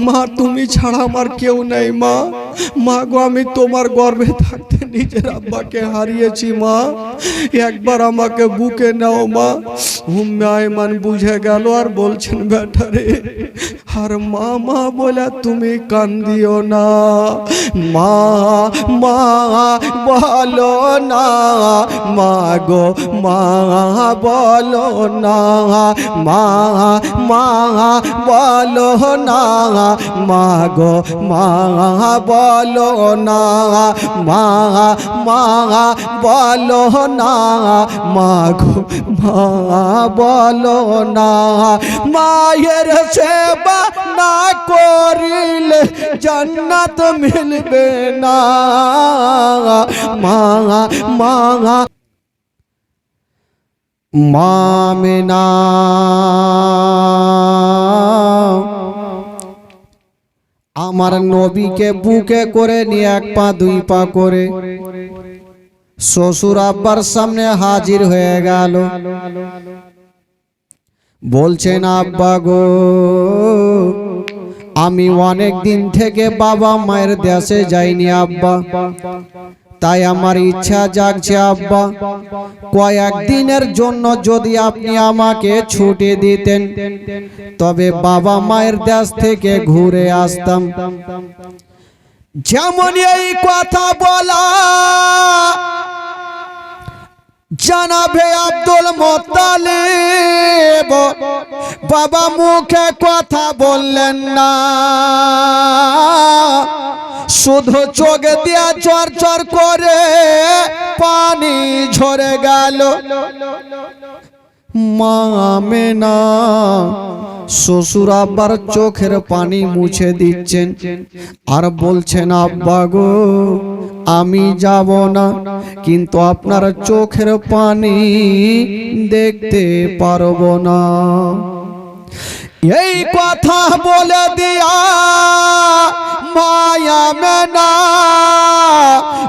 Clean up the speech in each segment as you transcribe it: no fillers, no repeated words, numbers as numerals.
মা তুমি ছাড়া আমার কেউ নাই মা। মা গো আমি তোমার গর্ভে থাকতে নিজের আব্বাকে হারিয়েছি মা, একবার আমাকে বুকে নাও মা। উম্মে আয়মান বুঝে গেল আর বলছেন বেটারে আর মা মা বলে তুমি কান্দিও না। মা মা বলো না, মা গো মা বলো না, মা মা বলো না, মা গো মা বলো না, মা মা বলো না, মা গো মা বলো না। মায়ের সেবা না করিলে জান্নাত মিলবে না। মা মা মামিনা আমার নবীকে বুকে করে নিয়ে এক পা দুই পা করে শ্বশুর আব্বার সামনে হাজির হয়ে গেল। বলছেন আব্বা গো আমি অনেক দিন থেকে বাবা মায়ের দেশে যাইনি আব্বা, তাই আমার ইচ্ছা জাগছে আব্বা কয়েকদিনের জন্য যদি আপনি আমাকে ছুটি দিতেন তবে বাবা মায়ের দেশ থেকে ঘুরে আসতাম। যেমন এই কথা বলা জানাবে আব্দুল মুত্তালিব বাবা মুখে কথা বললেন না, শুধু চোখ দিয়া চর চর করে পানি ঝরে গেল। মা আমেনা শ্বশুর আব্বার চোখের পানি মুছে দিচ্ছেন আর বলছেন আব্বা গো আমি যাব না, কিন্তু আপনার চোখের পানি দেখতে পারবো না। এই কথা বলে দিয়া মায়া মেনা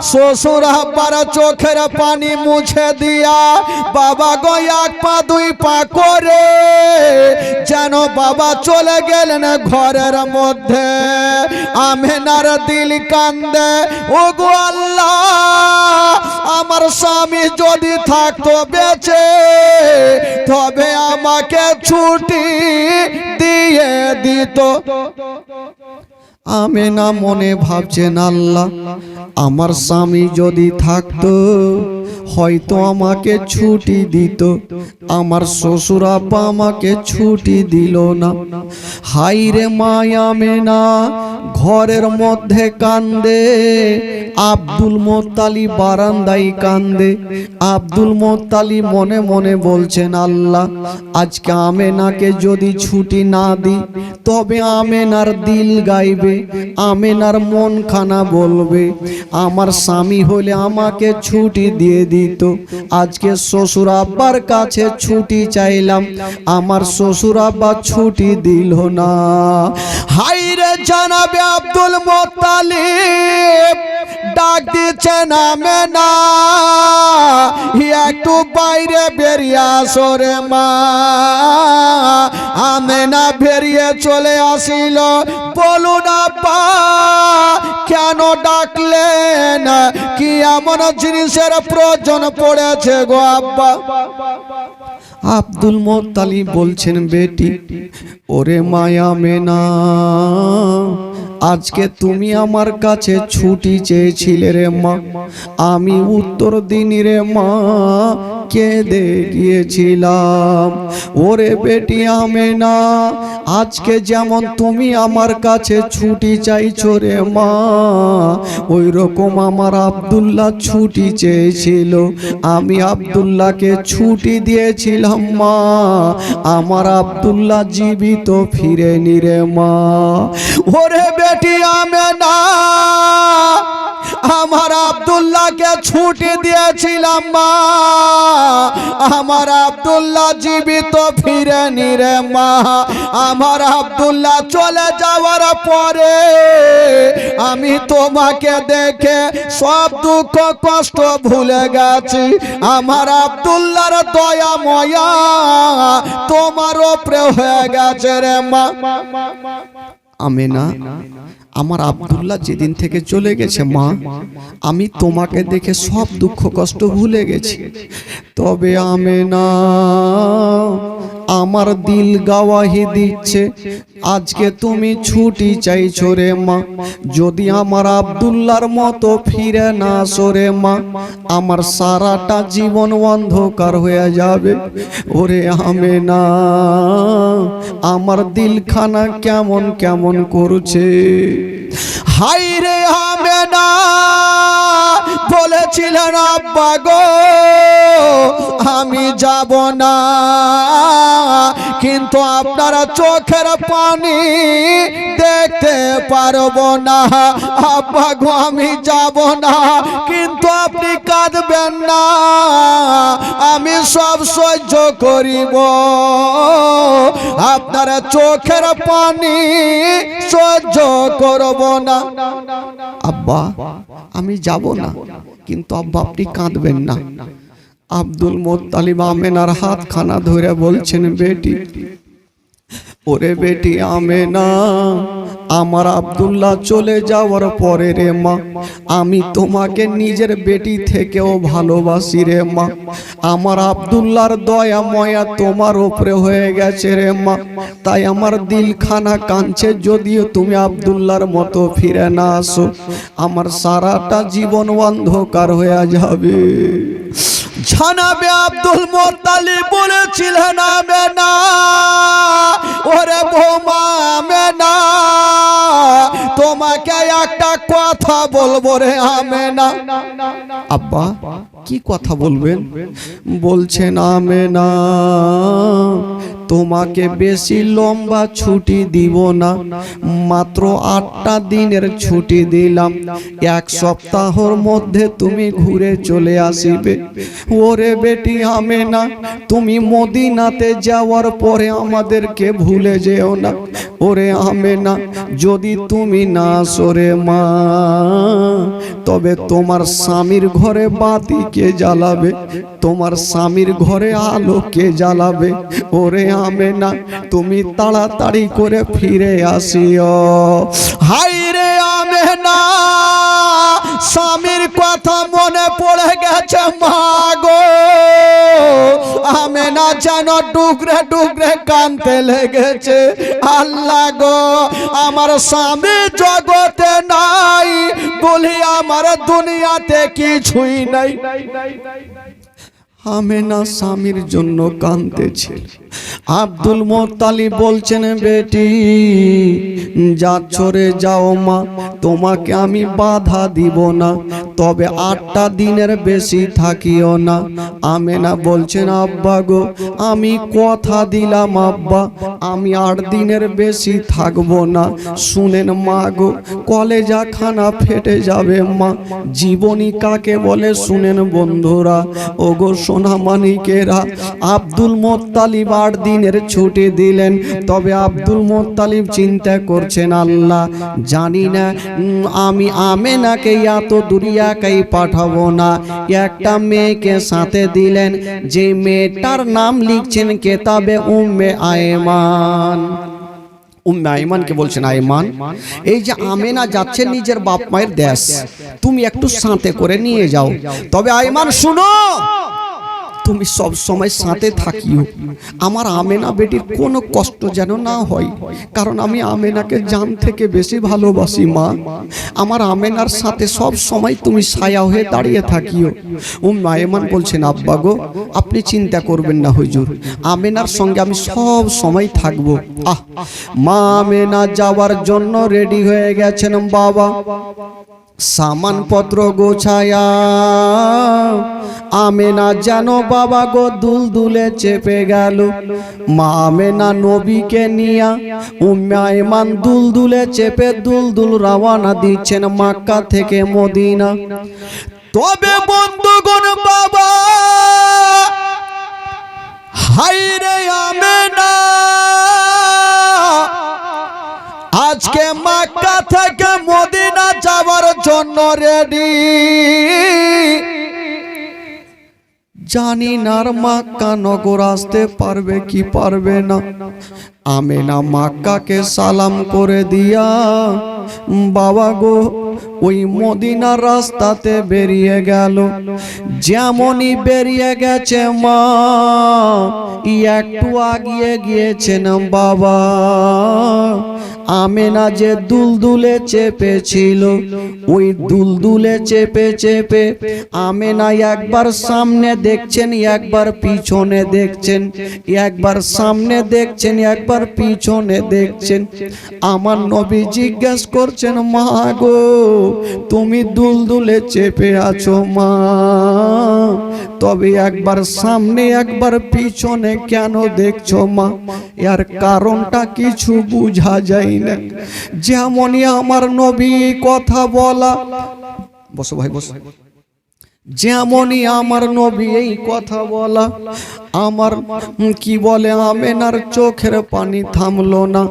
শ্বশুর আব্বার চোখের পানি মুছে দিয়া বাবা গো এক পা দুই পা করে যেন বাবা চলে গেলেন ঘরের মধ্যে। আমেনার দিল কান্দে ও গো আল্লাহ আমার স্বামী যদি থাকতো বেঁচে তবে আমাকে ছুটি দিয়ে দিত। আমেনা মনে ভাবছেন আল্লাহ আমার স্বামী যদি থাকতো হয়তো আমাকে ছুটি দিত, আমার শ্বশুর আব্বা আমাকে ছুটি দিল না। হাই রে মায়া আমেনা ঘরের মধ্যে কান্দে, আব্দুল মুত্তালিব বারান্দায় কান্দে। আব্দুল মুত্তালিব মনে মনে বলছেন আল্লাহ আজকে আমেনাকে যদি ছুটি না দিই তবে আমেনার দিল গাইবে, আমেনার মন খানা বলবে আমার স্বামী হলে আমাকে ছুটি দিয়ে দিত। আজকে শ্বশুর আব্বার কাছে ছুটি চাইলাম, আমার শ্বশুর আব্বা ছুটি দিল না। হাই রে জানাবে আব্দুল মুত্তালিব ডাক দিচ্ছেন আমেনা একটু বাইরে বেরিয়ে আসো রে মা। আমেনা বেরিয়ে চলে আসিল। বলুন আব্বা কেন ডাকলেন, কি এমন জিনিসের প্রয়োজন পড়েছে গো আব্বা? আব্দুল মুত্তালিব বলছেন বেটি ওরে মায়া আমেনা আজকে তুমি আমার কাছে ছুটি চেয়েছিলে রে মা, আমি উত্তর দিনি রে মা কেঁদে গিয়েছিলাম। ওরে বেটি আমেনা আজকে যেমন তুমি আমার কাছে ছুটি চাইছো রে মা ওই রকম আমার আব্দুল্লাহ ছুটি চেয়েছিল, আমি আব্দুল্লাহকে ছুটি দিয়েছিলাম মা, আমার আব্দুল্লাহ জীবিত ফিরেনি রে মা। ওরে বেটি আমেনা আমার আব্দুল্লাহকে ছুটি দিয়েছিলাম মা, আমার আব্দুল্লাহ জীবিত ফিরেনি রে মা। আমার আব্দুল্লাহ চলে যাওয়ার পরে আমি তোমাকে দেখে সব দুঃখ কষ্ট ভুলে গেছি, আমার আব্দুল্লাহর দয়া ময়া তোমার উপরে হয়ে গেছে রে মা। আমেনা, আমার আব্দুল্লাহ যেদিন থেকে চলে গেছে মা, আমি তোমাকে দেখে সব দুঃখ কষ্ট ভুলে গেছি। তবে আমেনা, আমার দিল গাওয়াহি দিচ্ছে আজকে তুমি ছুটি চাইছো রে মা। যদি আমার আব্দুল্লাহর মতো ফিরে না আসো রে মা, আমার সারাটা জীবন অন্ধকার হয়ে যাবে। ওরে আমেনা, আমার দিলখানা কেমন কেমন করছে। হাই রে আমেনা, বলেছিলেন আব্বা গো আমি যাব না, কিন্তু আপনারা চোখের পানি দেখতে পারবো না। আব্বা গো আমি যাব না, কিন্তু আপনি কাঁদবেন না, আমি সব সহ্য করিব, আপনারা চোখের পানি সহ্য করব না। আব্বা আমি যাব না, কিন্তু আব্বা আপনি কাঁদবেন না। আব্দুল মোত্তালিব আমেনার হাতখানা ধরে বলছেন, বেটি, ওরে বেটি আমেনা, আমার আব্দুল্লাহ চলে যাওয়ার পরে রে মা, আমি তোমাকে নিজের বেটি থেকেও ভালোবাসি রে মা। আমার আব্দুল্লাহর দয়া ময়া তোমার উপরে হয়ে গেছে রে মা, তাই আমার দিলখানা কাঁদছে। যদিও তুমি আব্দুল্লাহর মতো ফিরে না আসো, আমার সারাটা জীবন অন্ধকার হয়ে যাবে। জানাবে আব্দুল মোত্তালিব বলেছিলেন, আমেনা, ওরে বৌমা আমেনা, তোমাকে একটা কথা বলবো রে আমেনা। আব্বা কি কথা বলবেন? বলছেন, আমেনা, তোমাকে বেশি লম্বা ছুটি দিব না, মাত্র 8টা দিনের ছুটি দিলাম, 1 সপ্তাহের মধ্যে তুমি ঘুরে চলে আসিবে। ওরে বেটি আমেনা, তুমি মদিনাতে যাওয়ার পরে আমাদেরকে ভুলে যেও না। ওরে আমেনা, যদি তুমি না আসো রে মা, তবে তোমার স্বামীর ঘরে বাতি কে জ্বালাবে? তোমার স্বামীর ঘরে আলো কে জ্বালাবে? ওরে আমেনা, তুমি তাড়াতাড়ি করে ফিরে আসিও। হাই রে আমেনা, স্বামীর কথা মনে পড়ে গেছে মা গো। আমেনা যেন ডুকরে ডুকরে কাঁদতে লেগেছে। আল্লাহ গো, আমার স্বামী জগতে নাই বলি আমার দুনিয়াতে কিছুই নাই। আমেনা স্বামীর জন্য কাঁদতেছে। আব্দুল মোত্তালিব বলছেন, বেটি যাচ্ছ রে যাও মা, তোমাকে আমি বাধা দিব না, তবে 8টা দিনের বেশি থাকিও না। আমেনা বলছেন, আব্বা গো আমি কথা দিলাম আব্বা, আমি 8 দিনের বেশি থাকবো না। শুনেন মা গো, কলেজা খানা ফেটে যাবে মা। জীবনী কাকে বলে শুনেন বন্ধুরা, ও গো সোনামানিকেরা। আব্দুল মোত্তালিব 8 দিনের ছুটি দিলেন, তবে আব্দুল মোত্তালিব চিন্তা করছেন, আল্লাহ জানি না আমি আমেনাকে এত দুনিয়াকেই পাঠাবো না। একটা মেয়েকে সাথে দিলেন, যে মেয়েটার নাম লিখছেন কেতাবে উম্মে আয়মান। উম্মে আয়মানকে বলছেন, আয়মান, এই যে আমেনা যাচ্ছে নিজের বাপ মায়ের দেশ, তুমি একটু সাথে করে নিয়ে যাও। তবে আয়মান শুনো, তুমি সব সময় সাথে থাকিও, আমার আমেনা বেটির কোনো কষ্ট যেন না হয়, কারণ আমি আমেনাকে জান থেকে বেশি ভালোবাসি মা। আমার আমেনার সাথে সব সময় তুমি ছায়া হয়ে দাঁড়িয়ে থাকিও। উম্মে আয়মান বলছেন, আব্বা গো আপনি চিন্তা করবেন না হুজুর, আমেনার সঙ্গে আমি সব সময় থাকবো। মা আমেনা যাওয়ার জন্য রেডি হয়ে গেছেন বাবা। সামানপত্র গোছায়া আমেনা যেন বাবা গো দুলদুলে চেপে গেল। মা আমেনা নবীকে নিয়া উম্মে আয়মান দুলদুলে চেপে দুলদুল রওনা দিচ্ছেন মক্কা থেকে মদিনা। তবে বন্ধুগণ বাবা, হাই রে আমেনা, আজকে মক্কা থেকে মদিনা যাওয়ার জন্য রেডি। জানি না আর মক্কা নগর আসতে পারবে কি পারবে না। আমেনা মক্কাকে সালাম করে দিয়া বাবা গো ওই মদিনার রাস্তাতে বেরিয়ে গেল। যেমনই বেরিয়ে গেছে মা, একটু আগিয়ে গিয়েছেন বাবা, আমেনা যে দুলদুলে চেপেছিল, ওই দুলদুলে চেপে চেপে আমেনা একবার সামনে দেখছেন, একবার পিছনে দেখছেন, একবার সামনে দেখছেন, একবার পিছনে দেখছেন। আমার নবী জিজ্ঞেস করছেন, মা গো তুমি দুলদুলে চেপে আছো মা, তবে একবার সামনে একবার পিছনে কেন দেখছো মা? এর কারণটা কিছু বুঝা যায় না। যেমনই আমার নবী কথা বলা, বসো ভাই বসো, যেমনই আমার নবী এই কথা বলা, আমার কি বলে আমেনার চোখের পানি থামলো না।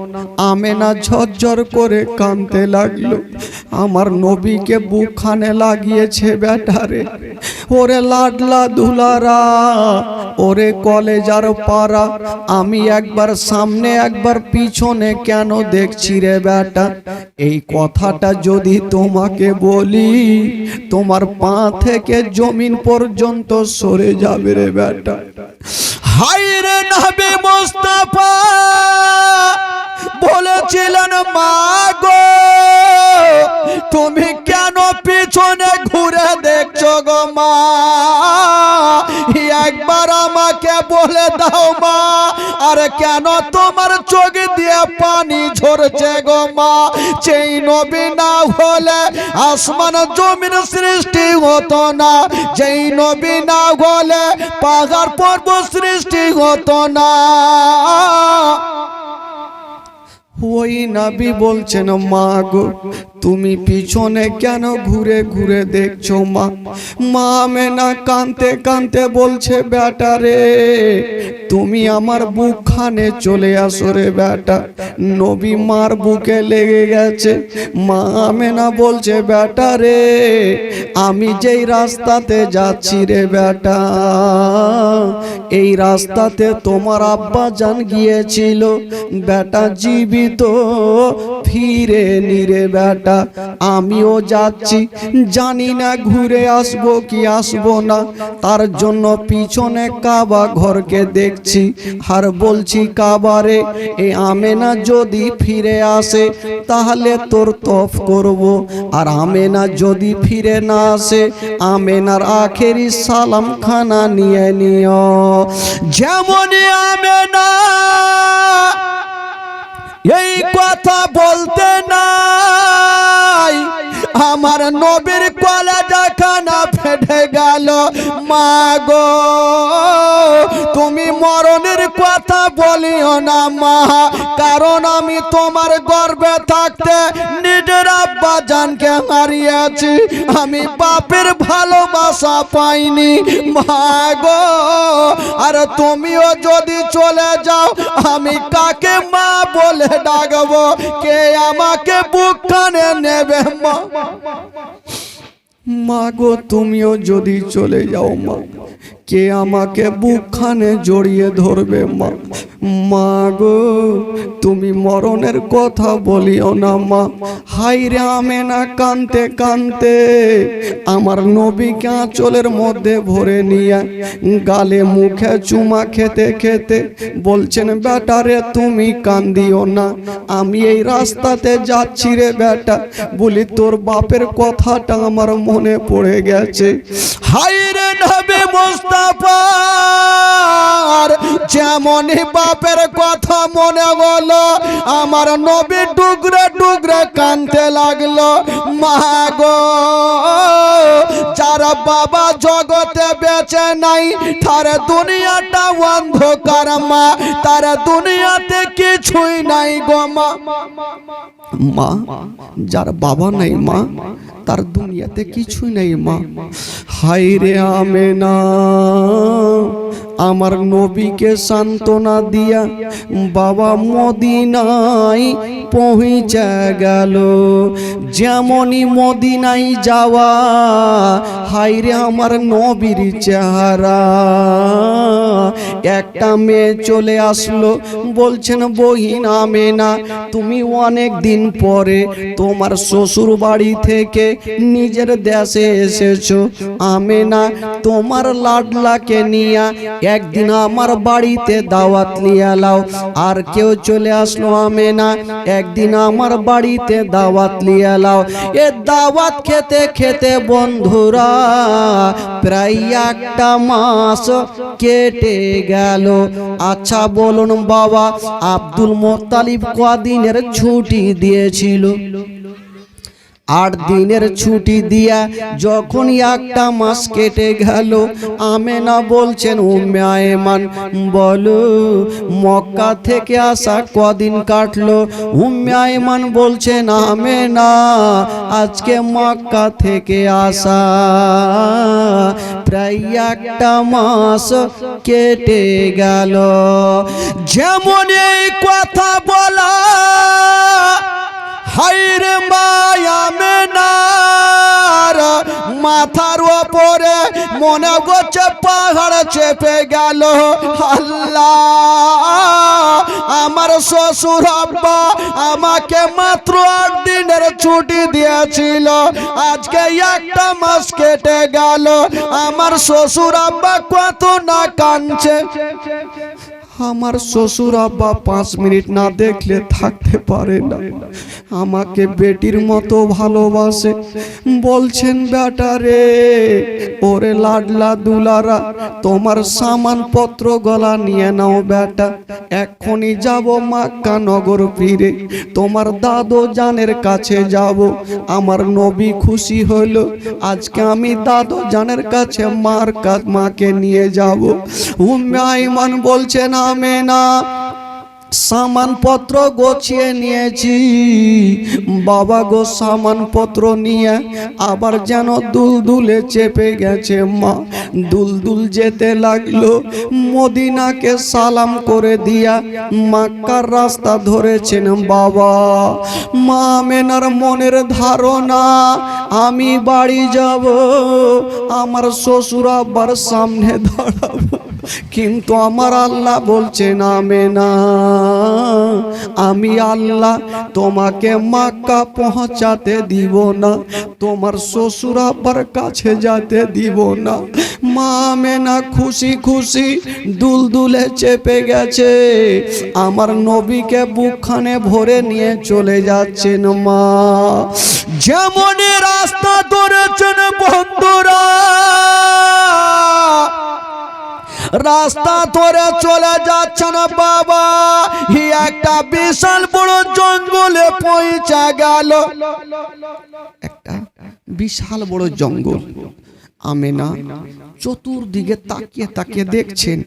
আমেনা ঝরঝর করে কাঁদতে লাগলো। আমার নবীকে বুকখানে লাগিয়েছে বেটারে, ওরে লাডলা দুলারা, ওরে কলেজার পাড়া, আমি একবার সামনে একবার পিছনে কেন দেখছি রে বেটা? এই কথাটা যদি তোমাকে বলি, তোমার পা থেকে জমিন পর্যন্ত সরে যাবে রে বেটা। হায়রে নবী মুস্তাফা বলেছিলেন, মা গো তুমি কেন পিছনে ঘুরে দেখছো গো মা? একবার আমাকে বলে দাও মা, আর কেন তোমার চোখ দিয়ে পানি ঝরছে গো মা? সেই নবী না হলে আসমান জমিন সৃষ্টি হতো না, যেই নবী না হলে পাহাড় পর্বত সৃষ্টি হতো না। ওই নবী বলছেন, মা গো তুমি পিছনে কেন ঘুরে ঘুরে দেখছো মা? মা আমেনা কাঁদতে কাঁদতে বলছে, বেটা রে তুমি আমার বুকখানে চলে আসো রে বেটা। নবী মার বুকে লেগে গেছে। মা আমেনা বলছে, বেটা রে আমি যেই রাস্তাতে যাচ্ছি রে বেটা, এই রাস্তাতে তোমার আব্বা জান গিয়েছিল বেটা, জীবিত ফিরে নিরে বেটা। আমিও যাচ্ছি, জানি না ঘুরে আসবো কি আসবো না, তার জন্য পিছনে কাবা ঘরকে দেখছি আর বলছি, কাবারে এই আমেনা যদি ফিরে আসে তাহলে তোর তফ করব, আর আমেনা যদি ফিরে না আসে আমেনার আখেরি সালাম খানা নিয়ে নিও। যেমনই আমেনা এই কথা বলতে নাই, আমার নবীর কলেজা খানা ফেটে গেল। মা গো তুমি মরণের কথা বলিও না মা, কারণ আমি তোমার গর্ভে থাকতে নিজের আব্বা জানকে হারিয়েছি, আমি বাপের ভালোবাসা পাইনি মা গো। আর তুমিও যদি চলে যাও আমি কাকে মা বলে ডাকবো? কে আমাকে বুকখানে নেবে মা? মা গো তুমিও যদি চলে যাও মা, কে আমাকে বুকখানে জড়িয়ে ধরবে মা? মা গো তুমি মরণের কথা বলিও না মা। হায়রে আমেনা কাঁদতে কাঁদতে আমার নবীকে আঁচলের মধ্যে ভরে নিয়ে গালে মুখে চুমা খেতে খেতে বলছেন, বেটা রে তুমি কান্দিও না, আমি এই রাস্তাতে যাচ্ছি রে বেটা। বলি তোর বাপের কথাটা আমার মনে পড়ে গেছে। হায়রে নবী মুস্তাফা যেমনই বাপের কথা মনে হলো, আমার নবী টুকরে টুকরে কাঁদতে লাগলো। মা গো যারা বাবা জগতে বেঁচে নাই তার দুনিয়াটা অন্ধকার মা, তার দুনিয়াতে কিছুই নাই গো মা। মা যার বাবা নাই মা, তার দুনিয়াতে কিছুই নেই মা। হায়রে আমেনা আমার নবীকে সান্ত্বনা দিয়া বাবা মদিনায় পৌঁছে গেল। যেমনই মদিনায় যাওয়া, হায়রে আমার নবীর চেহারা। একটা মেয়ে চলে আসলো, বলছেন বহিন আমেনা, তুমি অনেক দিন পরে তোমার শ্বশুর বাড়ি থেকে নিজের দেশে এসেছো। আমেনা, তোমার লাডলাকে নিয়ে একদিন আমার বাড়িতে দাওয়াত নিয়ে লাও। আর কেউ চলে আসলো, আমেনা একদিন আমার বাড়িতে দাওয়াত নিয়ে লাও। এ দাওয়াত খেতে খেতে বন্ধুরা প্রায় একটা মাস কেটে গেল। আচ্ছা বলুন বাবা, আব্দুল মোত্তালিব কদিনের ছুটি দিয়েছিল? 8 দিনের ছুটি দিয়া যখন একটা মাস কেটে গেল, আমেনা বলছেন উম্মে আয়মান বলো মক্কা থেকে আসা কদিন কাটলো? উম্মে আয়মান বলছেন আমেনা আজকে মক্কা থেকে আসা প্রায় একটা মাস কেটে গেল। যেমন এই কথা বলা, হায়রে মায়া মেনার মাথার ওপরে মনে করছে পাহাড় চেপে গেল। আল্লাহ, আমার শ্বশুর আব্বা আমাকে মাত্র 8 দিনের ছুটি দিয়েছিল, আজকে একটা মাস কেটে গেল। আমার শ্বশুর আব্বা কত না কাঁদছে। আমার শ্বশুর আব্বা 5 মিনিট না দেখলে থাকতে পারে না, আমাকে বেটির মতো ভালোবাসে। বলছেন বেটা রে, ওরে লাডলা দুলারা, তোমার সামানপত্র গলা নিয়ে নাও বেটা, এক্ষুনি যাব মক্কা নগর ফিরে, তোমার দাদু জানের কাছে যাব। আমার নবী খুশি হলো, আজকে আমি দাদু জানের কাছে মাকে নিয়ে যাব। উম্মে আয়মান বলছেন আমেনা সামানপত্র গোছিয়ে নিয়েছি বাবা গো। সামানপত্র নিয়ে আবার যেন দুলদুলে চেপে গেছে মা, দুলদুল যেতে লাগলো। মদিনাকে সালাম করে দিয়া মক্কার রাস্তা ধরেছেন বাবা। মা আমেনার মনের ধারণা আমি বাড়ি যাব, আমার শ্বশুর আব্বার সামনে দাঁড়াবো, কিন্তু আমার আল্লাহ বলছেন আমেনা আমি আল্লাহ তোমাকে মক্কা পৌঁছাতে দিব না, তোমার শ্বশুর আব্বার কাছে যেতে দিব না। মা আমেনা খুশি খুশি দুলদুলে চেপে গেছে, আমার নবীকে বুকখানে ভরে নিয়ে চলে যাচ্ছেন মা। যেমন রাস্তা ধরেছেন বন্ধুরা, রাস্তা ধরে চলে যাচ্ছেন বাবা, একটা বিশাল বড় জঙ্গলে পৌঁছে গেল। একটা বিশাল বড় জঙ্গল। আমেনা চতুর্দিকে তাকিয়ে তাকিয়ে দেখছেন।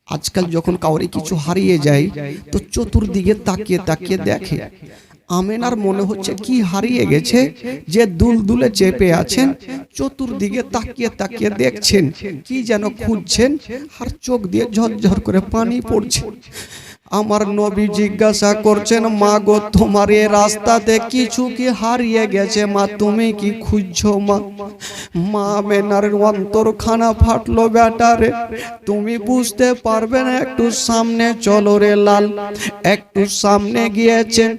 আজকাল যখন কাউরে কিছু হারিয়ে যায় তো চতুর্দিকে তাকিয়ে তাকিয়ে দেখে। আমেনার মনে হচ্ছে কি হারিয়ে গেছে যে দুলদুলে চেপে আছেন, চতুর্দিকে তাকিয়ে তাকিয়ে দেখছেন, কি যেন খুঁজছেন, আর চোখ দিয়ে ঝরঝর করে পানি পড়ছে। আমার নবী জিজ্ঞাসা করছেন মা গো, তোমার এই রাস্তাতে কিছু কি হারিয়ে গেছে মা, তুমি কি খুঁজছো মা? মা আমেনার অন্তরখানা ফাটলো, বেটারে তুমি বুঝতে পারবে না, একটু সামনে চলো রে লাল। একটু সামনে গিয়েছেন,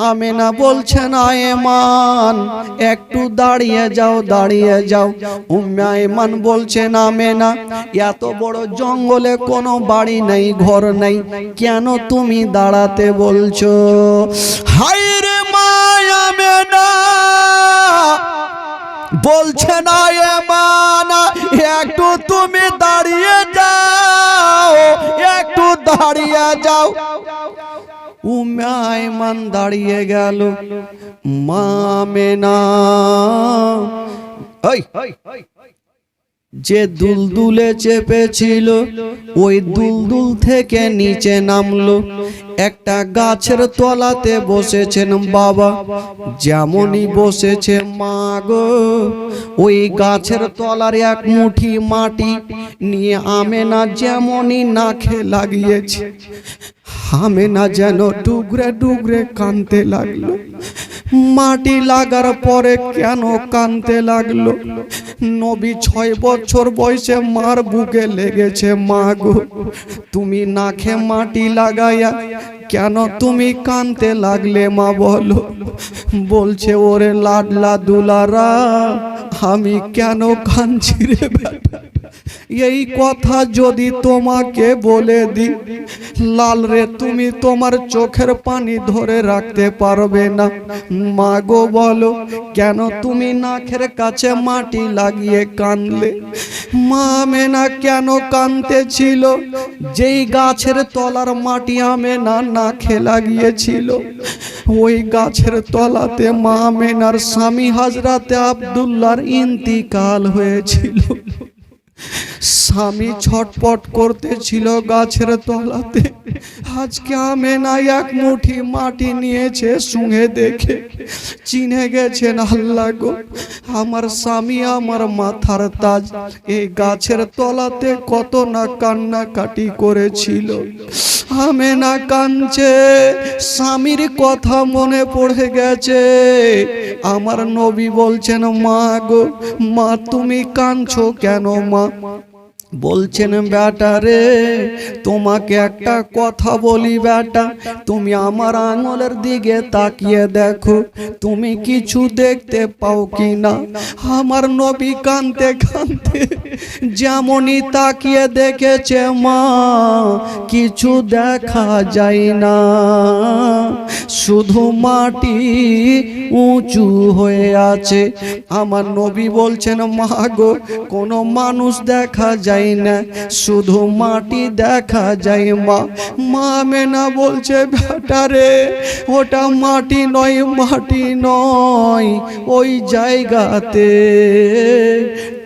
আমেনা বলছেন আয়মান একটু দাঁড়িয়ে যাও, দাঁড়িয়ে যাও। উম্মে আয়মান বলছেন আমেনা এত বড় জঙ্গলে কোনো বাড়ি নেই, ঘর নেই, কেন তুমি দাঁড়াতে বলছো? হায়রে মা আমেনা বলছেন আয়মান একটু তুমি দাঁড়িয়ে যাও, একটু দাঁড়িয়ে যাও। উম্মে আয়মান দাঁড়িয়ে গেল। মা আমেনা যে দুলদুলে চেপেছিল ওই দুলদুল থেকে নিচে নামলো। একটা গাছের তলাতে বসেছেন বাবা, যেমনই বসেছে মা গো, ওই গাছের তলার এক মুঠি মাটি নিয়ে আমেনা যেমনই নাকে লাগিয়েছে, আমেনা যেন ডুগরে ডুগরে কাঁদতে লাগলো। মাটি লাগার পরে কেন কাঁদতে লাগলো? নবী 6 বছর বয়সে মার বুকে লেগেছে। মা গো, তুমি নাকে মাটি লাগাইয়া কেন তুমি কাঁদতে লাগলে মা বলো? বলছে ওরে লাডলা দুলারা, আমি কেন কাঁদছি রে বেটা? এই কথা যদি তোমাকে বলে দি, লাল রে তুমি তোমার চোখের পানি ধরে রাখতে পারবে না। মা গো বলো, কেন তুমি নাকের কাছে মাটি লাগিয়ে কাঁদলে? মা আমেনা কেন কাঁদতেছিল? যেই গাছের তলার মাটি আমেনা নাকে লাগিয়েছিল, ওই গাছের তলাতে মা আমেনার স্বামী হযরতে আব্দুল্লাহর ইন্তিকাল হয়েছিল। স্বামী ছটপট করতেছিল গাছের তলাতে। আজকে আমেনা এক মুঠি মাটি নিয়েছে, শুনে দেখে চিনে গেছেন, আল্লাহ গো, আমার স্বামী আমার মাথার তাজ এই গাছের তলাতে কত না কান্নাকাটি করেছিল। আমেনা কাঁদছে, স্বামীর কথা মনে পড়ে গেছে। আমার নবী বলছেন, মা গো, মা তুমি কাঁদছো কেন মা? বলছেন, বেটা রে, তোমাকে একটা কথা বলি বেটা, তুমি আমার আঙুলের দিকে তাকিয়ে দেখো, তুমি কিছু দেখতে পাও কিনা? আমার নবী কাঁদতে কাঁদতে যেমনই তাকিয়ে দেখেছে, মা কিছু দেখা যায় না, শুধু মাটি উঁচু হয়ে আছে। আমার নবী বলছেন, মা গো, কোনো মানুষ দেখা যায় না, শুধু মাটি দেখা যায় মা। মা আমেনা বলছে, বেটা রে, ওটা মাটি নয়, মাটি নয়, ওই জায়গাতে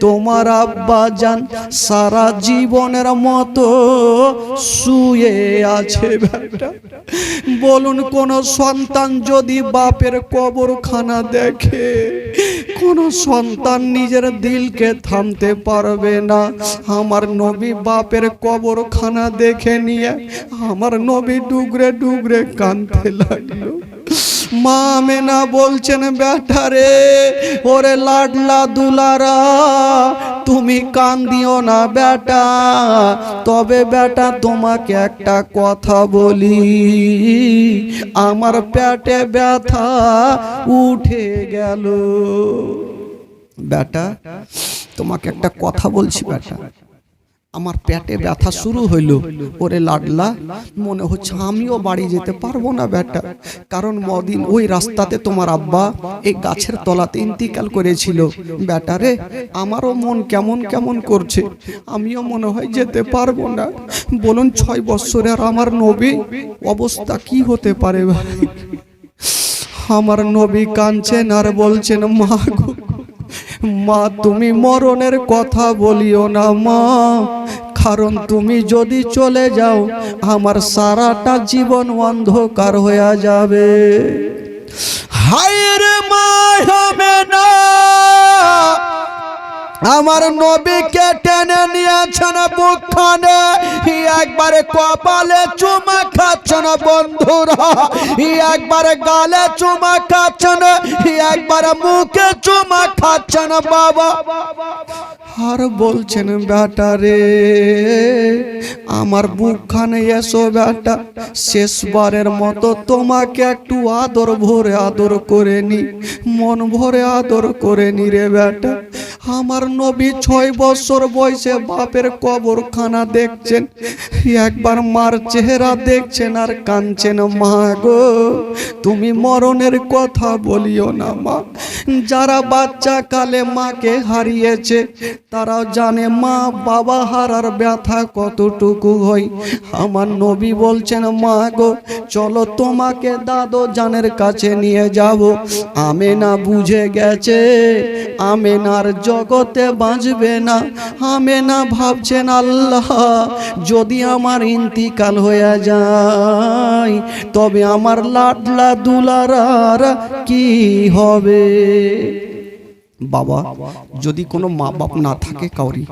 তোমার আব্বা জান সারা জীবনের মতো শুয়ে আছে। বেটা বলুন, কোন সন্তান যদি বাপের কবরখানা দেখে, কোন সন্তান নিজের দিলকে থামতে পারবে না। আমার নবী বাপের কবরখানা দেখে নিয়ে আমার নবী ডুগরে ডুগরে কাঁদতে লাগলো। মা আমেনা বলছেন, বেটা রে, ওরে লাডলা দুলারা, তুমি কান্দিও না বেটা, তবে বেটা তোমাকে একটা কথা বলি, আমার পেটে ব্যথা উঠে গেল। বেটা তোমাকে একটা কথা বলছি বেটা, আমার পেটে ব্যথা শুরু হইলো। ওরে লাডলা, মনে হচ্ছে আমিও বাড়ি যেতে পারবো না বেটা, কারণ মদিন ওই রাস্তাতে তোমার আব্বা এই গাছের তলাতে ইন্তিকাল করেছিল। বেটা রে, আমারও মন কেমন কেমন করছে, আমিও মনে হয় যেতে পারবো না। বলুন, 6 বছরের আমার নবী অবস্থা কি হতে পারে ভাই? আমার নবী কাঁদছেন আর বলছেন, মা গো, মা তুমি মরণের কথা বলিও না মা, কারণ তুমি যদি চলে যাও আমার সারাটা জীবন অন্ধকার হয়ে যাবে। হায় রে মা আমেনা, আমার নবীকে টেনে নিয়েছেন বুকখানে, একবারে কপালে চুমা খাচ্ছেন বন্ধুরা, একবারে গালে চুমা খাচ্ছেন, একবারে মুখে চুমা খাচ্ছেন বাবা। আর বলছেন, বেটা রে, আমার বুকখানে এসো বেটা, শেষবারের মতো তোমাকে একটু আদর ভরে আদর করে নি, মন ভরে আদর করে নি রে বেটা। আমার নবী 6 বছর বয়সে বাপের কবরখানা দেখছেন, একবার মার চেহারা দেখছেন আর কাঁদছেন। মা গো, তুমি মরণের কথা বলিও না মা, যারা বাচ্চা কালে মাকে হারিয়েছে তারাও জানে মা বাবা হারার ব্যথা কতটুকু হয়। আমার নবী বলছেন, মা গো চলো তোমাকে দাদু জানের কাছে নিয়ে যাব। আমেনা বুঝে গেছে আমেনার জগতে বাঁচবে না। আমেনা ভাবছেন, আল্লাহ যদি আমার ইন্তিকাল হয়ে যায় তবে আমার লাডলা দুলারার কি হবে? বাবা, যদি কোনো মা বাপ না থাকে কাউরি,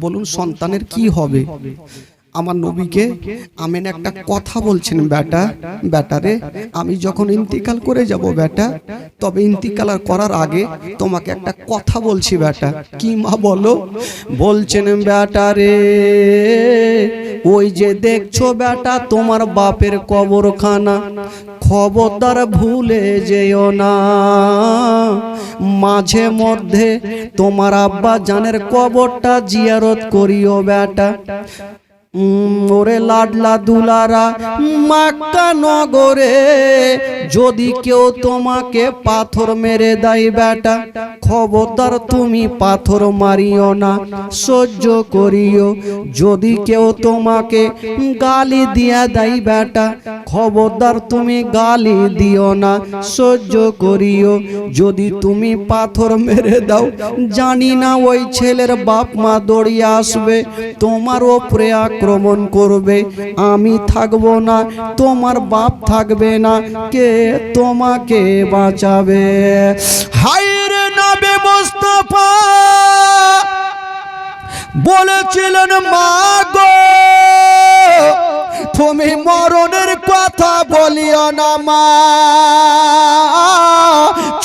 বলুন সন্তানের কি হবে? আমার নবীকে আমেনা একটা কথা বলছেন, বেটারে আমি যখন ইন্তিকাল করে যাব বেটা, তবে ইন্তিকাল করার আগে তোমাকে একটা কথা বলছি বেটা। কি মা বলো? বলছেন, বেটারে ওই যে দেখছো বেটা তোমার বাপের কবরখানা, খবরদার ভুলে যেও না মাঝে মধ্যে তোমার আব্বা জানের কবরটা জিয়ারত করিও বেটা। ওরে লাডলা দুলারা, মক্কা নগরে যদি কেউ তোমাকে পাথর মেরে দেয় বেটা, খবরদার তুমি পাথর মারিও না, সহ্য করিও। যদি কেউ তোমাকে গালি দিয়া দেয় বেটা, খবরদার তুমি গালি দিও না, সহ্য করিও। যদি তুমি পাথর মেরে দাও, জানি না ওই ছেলের বাপ মা দৌড়িয়ে আসবে, তোমার ওপরে আক্রমণ করবে। আমি থাকবো না, তোমার বাপ থাকবে না, কে তোমাকে বাঁচাবে? হায়রে নবী মুস্তাফা বলেছিলেন, মা গো তুমি মরণের কথা বলিও না মা,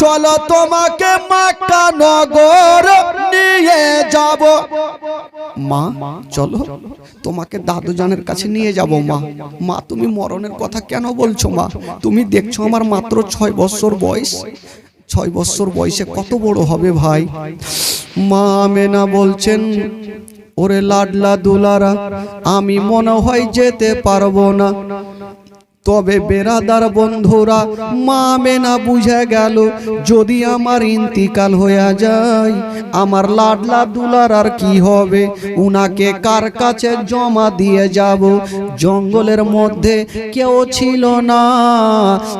চলো তোমাকে মক্কা নগর নিয়ে যাব। মা চলো তোমাকে দাদু জানের কাছে নিয়ে যাব। মা মা তুমি মরণের কথা কেন বলছো? মা তুমি দেখছো আমার মাত্র 6 বছর বয়স, 6 বছর বয়সে কত বড় হবে ভাই। মা আমেনা বলছেন, ওরে লাডলা দুলারা, আমি মনে হয় যেতে পারবো না। তবে বেরাদার বন্ধুরা, মা আমেনা বুঝে গেল যদি আমার ইন্তিকাল হয়ে যায় আমার লাডলা দুলারার কি হবে? উনাকে কার কাছে জমা দিয়ে যাব? জঙ্গলের মধ্যে কেউ ছিল না,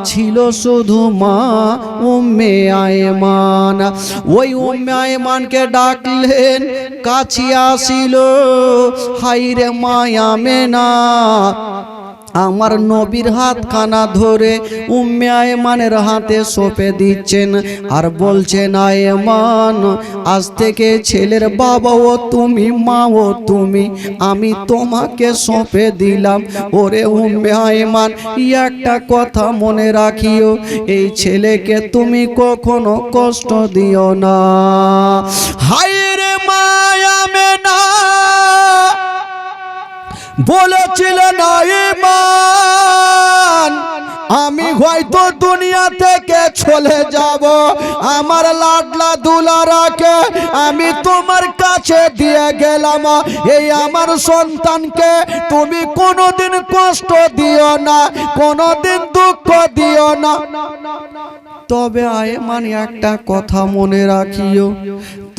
ছিল শুধু মা উম্মে আয়মান। ওই উম্মে আয়মানকে ডাকলেন, কাছে আসিল। হাইরে মা আমেনা আমার নবীর হাতখানা ধরে উম্মে আয়মানের হাতে সঁপে দিচ্ছেন আর বলছেন, আয়মান আজ থেকে ছেলের বাবাও তুমি, মাও তুমি, আমি তোমাকে সঁপে দিলাম। ওরে উম্মে আয়মান, একটা কথা মনে রাখিও, এই ছেলেকে তুমি কখনো কষ্ট দিও না। হায়রে মা আমেনা বলেছিলেন, আয়মান আমি হয়তো দুনিয়া থেকে চলে যাব, আমার লাডলা দুলারাকে আমি তোমার কাছে দিয়ে গেলাম, এই আমার সন্তানকে তুমি কোনোদিন কষ্ট দিও না, কোনোদিন দুঃখ দিও না। তবে আয়মান একটা কথা মনে রাখিও,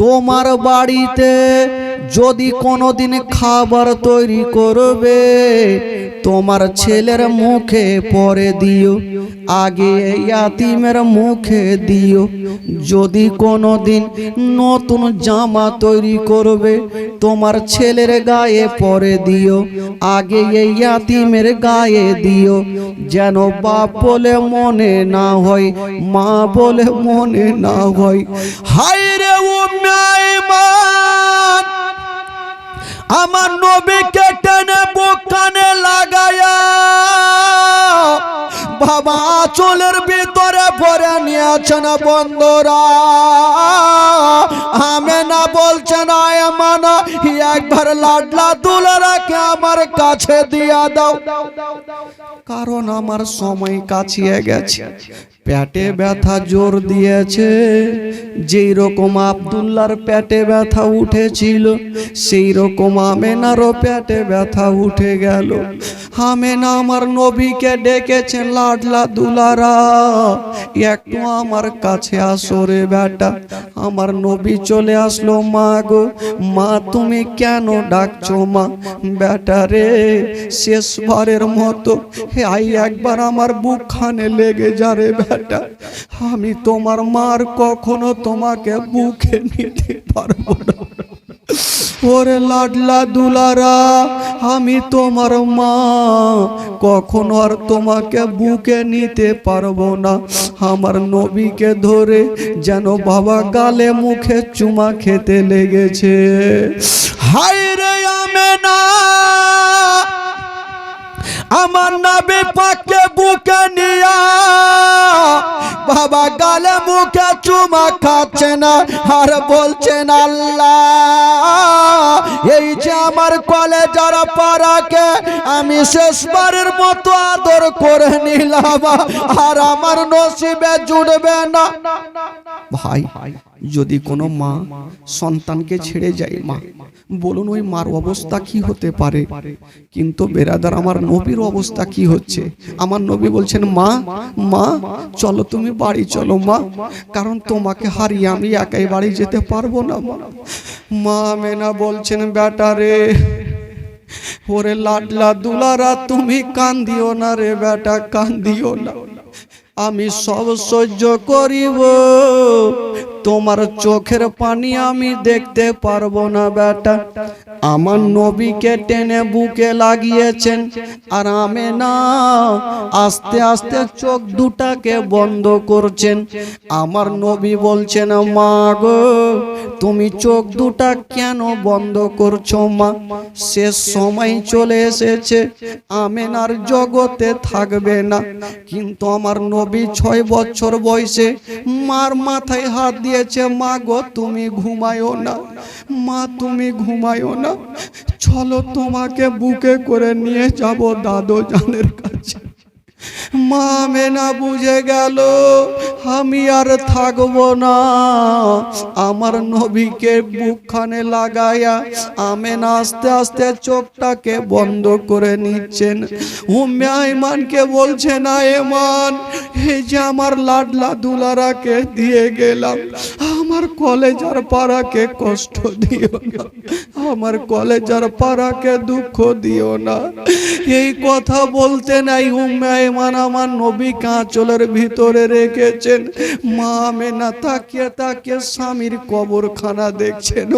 তোমার বাড়িতে যদি কোনোদিন খাবার তৈরি করবে তোমার ছেলের মুখে পরে দিও, আগে ইয়াতিমের মুখে দিও। যদি কোনোদিন নতুন জামা তৈরি করবে তোমার ছেলের গায়ে পরে দিও, আগে ইয়াতিমের গায়ে দিও, যেন বাপ বলে মনে না হয়, মা বলে মনে না হয়। হায়রে উম্মে আয়মান আমার নবীকে টেনে বুক কানে লাগায়া বাবা আঁচলের ভিতরে ভরে নিয়েছেন। বন্ধুরা, আমেনা বলছেন, আয়মান একবার লাডলা দুলারাকে আমার কাছে দিয়া দাও, কারণ আমার সময় কাছিয়ে গেছে, পেটে ব্যথা জোর দিয়েছে। যেই রকম আব্দুল্লাহর পেটে ব্যথা উঠেছিল সেই রকম আমেনারও পেটে ব্যথা উঠে গেল। আমেনা আমার নবীকে ডেকেছে, লাডলা দুলারা একটু আমার কাছে আসো রে বেটা। আমার নবী চলে আসলো। মা গো মা, তুমি কেন ডাকছো মা? বেটা রে, শেষবারের মতো আই একবার আমার বুকখানে লেগে যা রে বেটা। আমি তোমার মার কখনো তোমাকে বুকে নিতে পারবো না। ওরে লাডলা দুলারা, আমি তোমার মা, কখনো আর তোমাকে বুকে নিতে পারবো না। আমার নবীকে ধরে যেন বাবা গালে মুখে চুমা খেতে লেগেছে। হায় রে আমেনা, আমার নবী পাককে বুকে নিয়া বাবা গালে মুখে চুমা খাচ্ছে না, আর বলছেন আল্লাহ, এই যে আমার কলেজার পাড়াকে আমি শেষবারের মতো আদর করে নিলাম, আর আমার নসিবে জুড়বে না। ভাই, যদি কোনো মা সন্তানকে ছেড়ে যায়, মা বলুন ওই মার অবস্থা কি হতে পারে? কিন্তু বেরাদার, আমার নবীর অবস্থা কি হচ্ছে? আমার নবী বলছেন, মা মা চলো তুমি বাড়ি চলো মা, কারণ তোমাকে হারিয়ে আমি একাই বাড়ি যেতে পারবো না। মা আমেনা বলছেন, বেটা রে, ওরে লাডলা দুলারা, তুমি কান্দিও না রে বেটা, কান্দিও না। আমি সব সহ্য করিব, তোমার চোখের পানি আমি দেখতে পারবো না বেটা। আমার নবীকে টেনে বুকে লাগিয়েছেন, আর আমেনা আস্তে আস্তে চোখ দুটাকে বন্ধ করছেন। আমার নবী বলছেন, মা গো তুমি চোখ দুটা কেন বন্ধ করছো মা? শেষ সময় চলে এসেছে, আমেনার জগতে থাকবে না। কিন্তু আমার নবী 6 বছর বয়সে মার মাথায় হাত দিয়েছে, মা গো তুমি ঘুমায়ো না, মা তুমি ঘুমায়ো না, চলো তোমাকে বুকে করে নিয়ে যাব দাদু জানের কাছে। মা আমেনা বুঝে গেল আমি আর থাকবো না। আমার নবীকে বুকখানে লাগায়া আমেনা আস্তে আস্তে চোখটাকে বন্ধ করে নিচ্ছেন। উম্মে আইমানকে বলছেন, আইমান, এই যে আমার লাডলা দুলারাকে দিয়ে গেলাম, আমার কলেজার পাড়াকে কষ্ট দিও না, আমার কলেজার পাড়াকে দুঃখ দিও না। এই কথা বলতে নাই উম্মে আইমান আমার নবীকে আঁচলের ভিতরে রেখেছেন। মা আমেনা তাকিয়ে তাকিয়ে স্বামীর কবরখানা দেখছেন।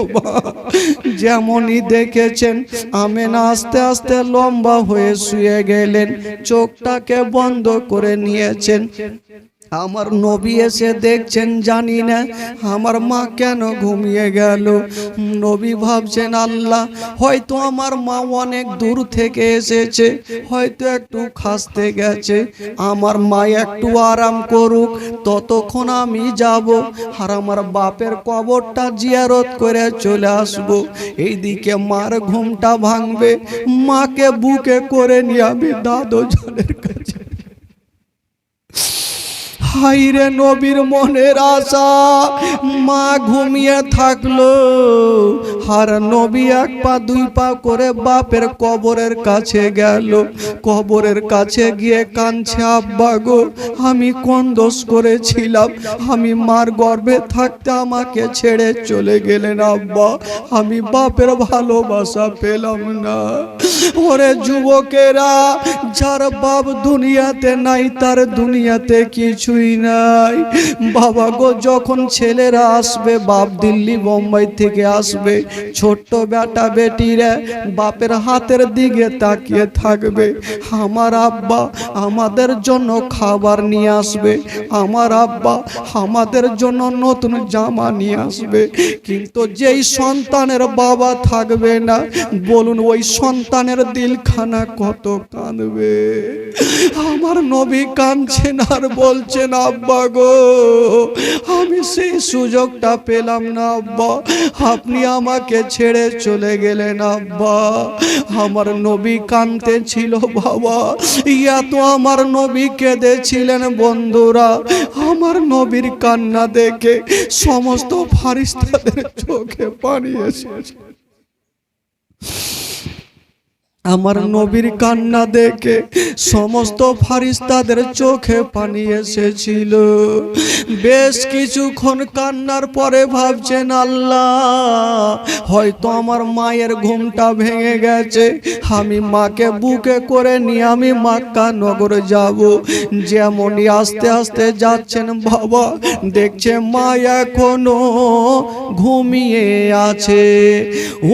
যেমনই দেখেছেন আমেনা আস্তে আস্তে লম্বা হয়ে শুয়ে গেলেন, চোখটাকে বন্ধ করে নিয়েছেন। আমার নবী এসে দেখছেন, জানি না আমার মা কেন ঘুমিয়ে গেল। নবী ভাবছেন, আল্লাহ হয়তো আমার মা অনেক দূর থেকে এসেছে, হয়তো একটু খাসতে গেছে, আমার মা একটু আরাম করুক, ততক্ষণ আমি যাব আর আমার বাপের কবরটা জিয়ারত করে চলে আসব। এইদিকে মার ঘুমটা ভাঙবে, মাকে বুকে করে নিয়ে আমি দাদু জানের কাছে। হাইরে নবীর মনের আশা, মা ঘুমিয়ে থাকলো, আর নবী 1 পা 2 পা করে বাপের কবরের কাছে গেল। কবরের কাছে গিয়ে কাঁদছে, আব্বা গো আমি কোন দোষ করেছিলাম, আমি মার গর্ভে থাকতে আমাকে ছেড়ে চলে গেলেন আব্বা, আমি বাপের ভালোবাসা পেলাম না। ওরে যুবকেরা, যার বাপ দুনিয়াতে নাই তার দুনিয়াতে কিছুই নাই। বাবা গো, যখন ছেলেরা আসবে, বাপ দিল্লি বোম্বাই থেকে আসবে, ছোট্ট বেটা বেটিরা বাপের হাতের দিকে তাকিয়ে থাকবে। আমার আব্বা আমাদের জন্য খাবার নিয়ে আসবে, আমার আব্বা আমাদের জন্য নতুন জামা নিয়ে আসবে। কিন্তু যেই সন্তানের বাবা থাকবে না, বলুন ওই সন্তানের দিলখানা কত কাঁদবে। আমার নবী কাঁদছেন আর বলছেন, আব্বা গো আমি সেই সুযোগটা পেলাম না আব্বা, আপনি আমাকে ছেড়ে চলে গেলেন আব্বা। আমার নবী কাঁদতে ছিল বাবা, এত আমার নবী কেঁদেছিলেন বন্ধুরা। আমার নবীর কান্না দেখে সমস্ত ফারিস্তাদের চোখে পানি এসেছে। আমার নবীর কান্না দেখে সমস্ত ফারিস্তাদের চোখে পানি এসেছিল। বেশ কিছুক্ষণ কান্নার পরে ভাবছেন আল্লাহ হয়তো আমার মায়ের ঘুমটা ভেঙে গেছে, আমি মাকে বুকে করে নিয়ে আমি মক্কা নগর যাব। যেমনই আস্তে আস্তে যাচ্ছেন বাবা, দেখছে মা এখনো ঘুমিয়ে আছে।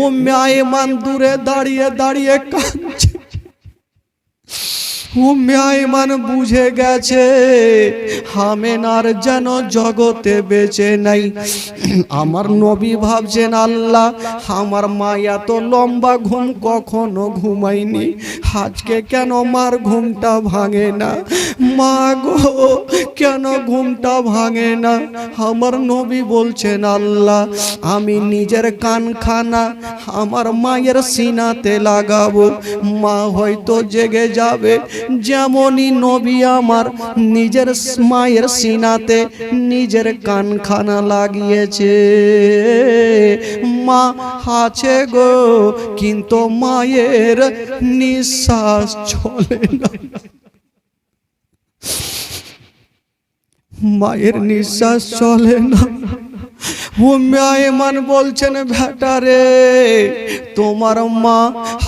উম্মে আয়মান দূরে দাঁড়িয়ে দাঁড়িয়ে কাঁদছে। উম্মে আয়মান বুঝে গেছে আমেনার যেন জগতে বেঁচে নাই। আমার নবী ভাবছেন আল্লাহ আমার মা এত লম্বা ঘুম কখনো ঘুমায়নি, আজকে কেন মার ঘুমটা ভাঙে না? মা গো কেন ঘুমটা ভাঙে না? আমার নবী বলছেন আল্লাহ আমি নিজের কানখানা আমার মায়ের সিনাতে লাগাবো, মা হয়তো জেগে যাবে। যেমনই নবী আমার নিজের মায়ের সিনাতে নিজের কানখানা লাগিয়েছে, মা আছে গো কিন্তু মায়ের নিঃশ্বাস চলে না। মায়ের নিঃশ্বাস চলে না। উম্মে আয়মান বলছেন বেটারে তোমার মা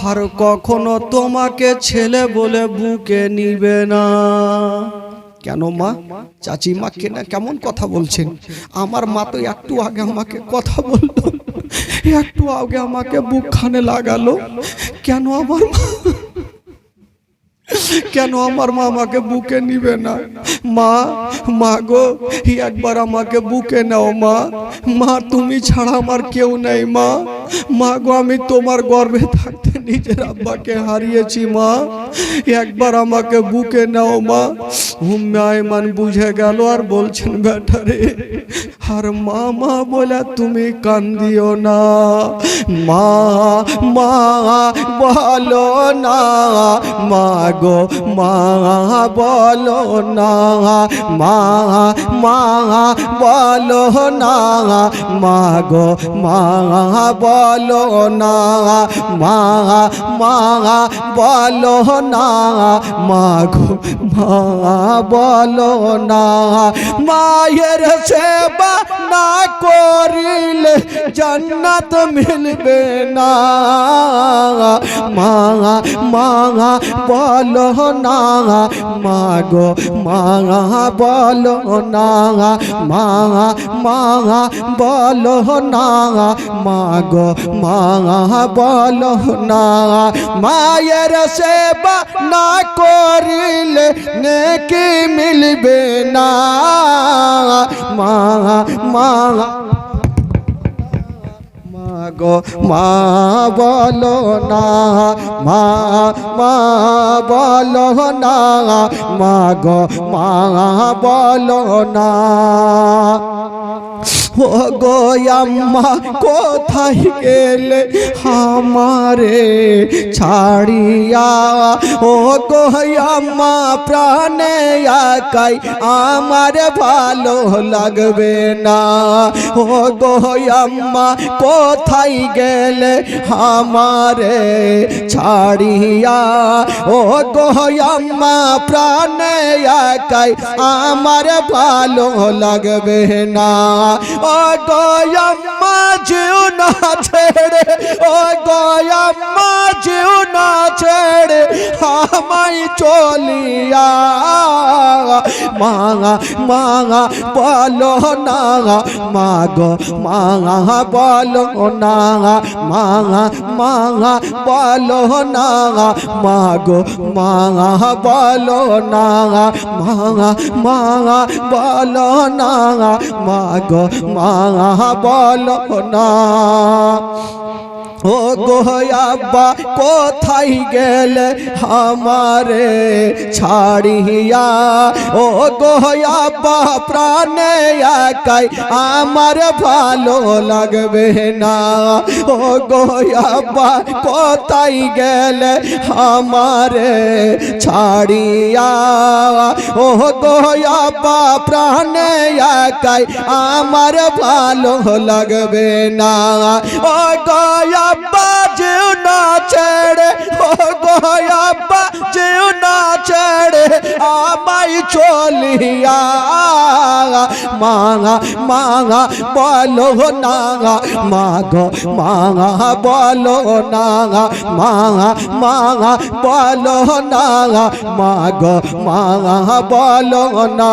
আর কখনো তোমাকে ছেলে বলে বুকে নিবে না। কেন মা? চাচি মা কেমন কথা বলছেন? আমার মা তো একটু আগে আমাকে কথা বললো, একটু আগে আমাকে বুকখানে লাগালো, কেন আমার মা কেন আমার মা আমাকে বুকে নিবে না? মা মা গো একবার আমাকে বুকে নাও মা, মা তুমি ছাড়া আমার কেউ নেই মা। মা গো আমি তোমার গর্ভে থাকতে নিজের আব্বাকে হারিয়েছি মা, একবার আমাকে বুকে নাও মা। উম্মে আয়মান বুঝে গেল আর বলছেন বেটারে আর মা মা বলে তুমি কান্দিও না, মা মা বলো না, মা গো মা বলো না, মা মা বলো না, মা গো মা বলো না, মা মা বলো না, মা গো মা বলো না। মায়ের সেবা না করিলে জান্নাত মিলবে না, মা মা বলো না, মা গো মা বলো না, মা মা বলো না, মা গো মা বলো না। মায়ের সেবা না করিলে নেকি মিলবে না, মা মা গো মা বলো না, মা মা বলো না, মা গো মা বলো না। ও গো আম্মা কোথায় গেলে আমারে ছাড়িয়া, ও গো আম্মা প্রাণে একাই আমার ভালো লাগবে না, ও গো আম্মা কোথায় গেলে আমারে ছাড়িয়া, ও গো আম্মা প্রাণে একাই আমার ভালো লাগবে না, ও গো আম্মা যেও না ছেড়ে, ও গো আম্মা যেও না ছেড়ে আমায় চলিয়া, মা মা বলো না, মা গো মা বলো না, মা মা বলো না, মা গো মা বলো না, মা মা বলো না, মা গো মা বলো না। ও গো আব্বা কোথায় গেলে আমারে ছাড়িয়া, ও গো আব্বা প্রাণে একাই আমার ভালো লাগবে না, ও গো আব্বা কোথায় গেলে আমারে ছাড়িয়া, ও গো আব্বা প্রাণে একাই আমার ভালো লাগবে না, ও গো আব্বা যেও না ছেড়ে, ও গো আব্বা যেও না ছেড়ে আমায় চলিয়া, মাঙা মাঙা বলো না, মাগো মাঙা বলো না, মাঙা মাঙা বলো না, মাগো মাঙা বলো না,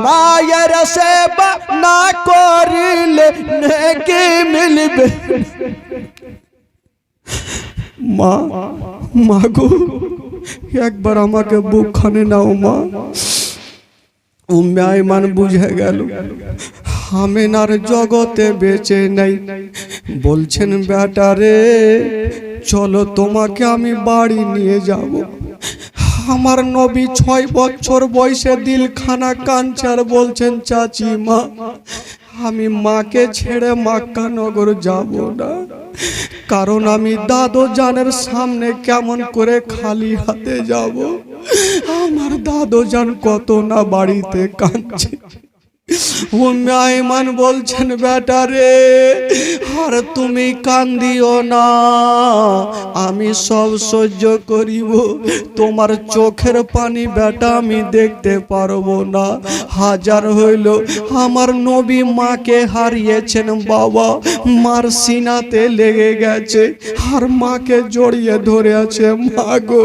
মায়ের সেবা না করিলে নেকি মিলবে, মা মাগো একবার আমাকে বুকখানে নাও মা। উম্মে আইমান বুঝে গেল আমেনার জগতে বেঁচে নেই, বলছেন বেটা রে চলো তোমাকে আমি বাড়ি নিয়ে যাব। আমার নবী 6 বছর বয়সে দিলখানা কাঞ্চার বলছেন চাচি মা আমি মাকে ছেড়ে মক্কা নগর যাব না, কারণ আমি দাদু জানের সামনে কেমন করে খালি হাতে যাব, আমার দাদু জান কত না বাড়িতে কাঁদছে। উম্মে আইমান বলছেন বেটা রে আর তুমি কান্দিও না, আমি সব সহ্য করিব, তোমার চোখের পানি বেটা আমি দেখতে পারবো না। হাজার হইল আমার নবী মাকে হারিয়েছেন বাবা, মার সিনাতে লেগে গেছে আর মাকে জড়িয়ে ধরে আছে, মা গো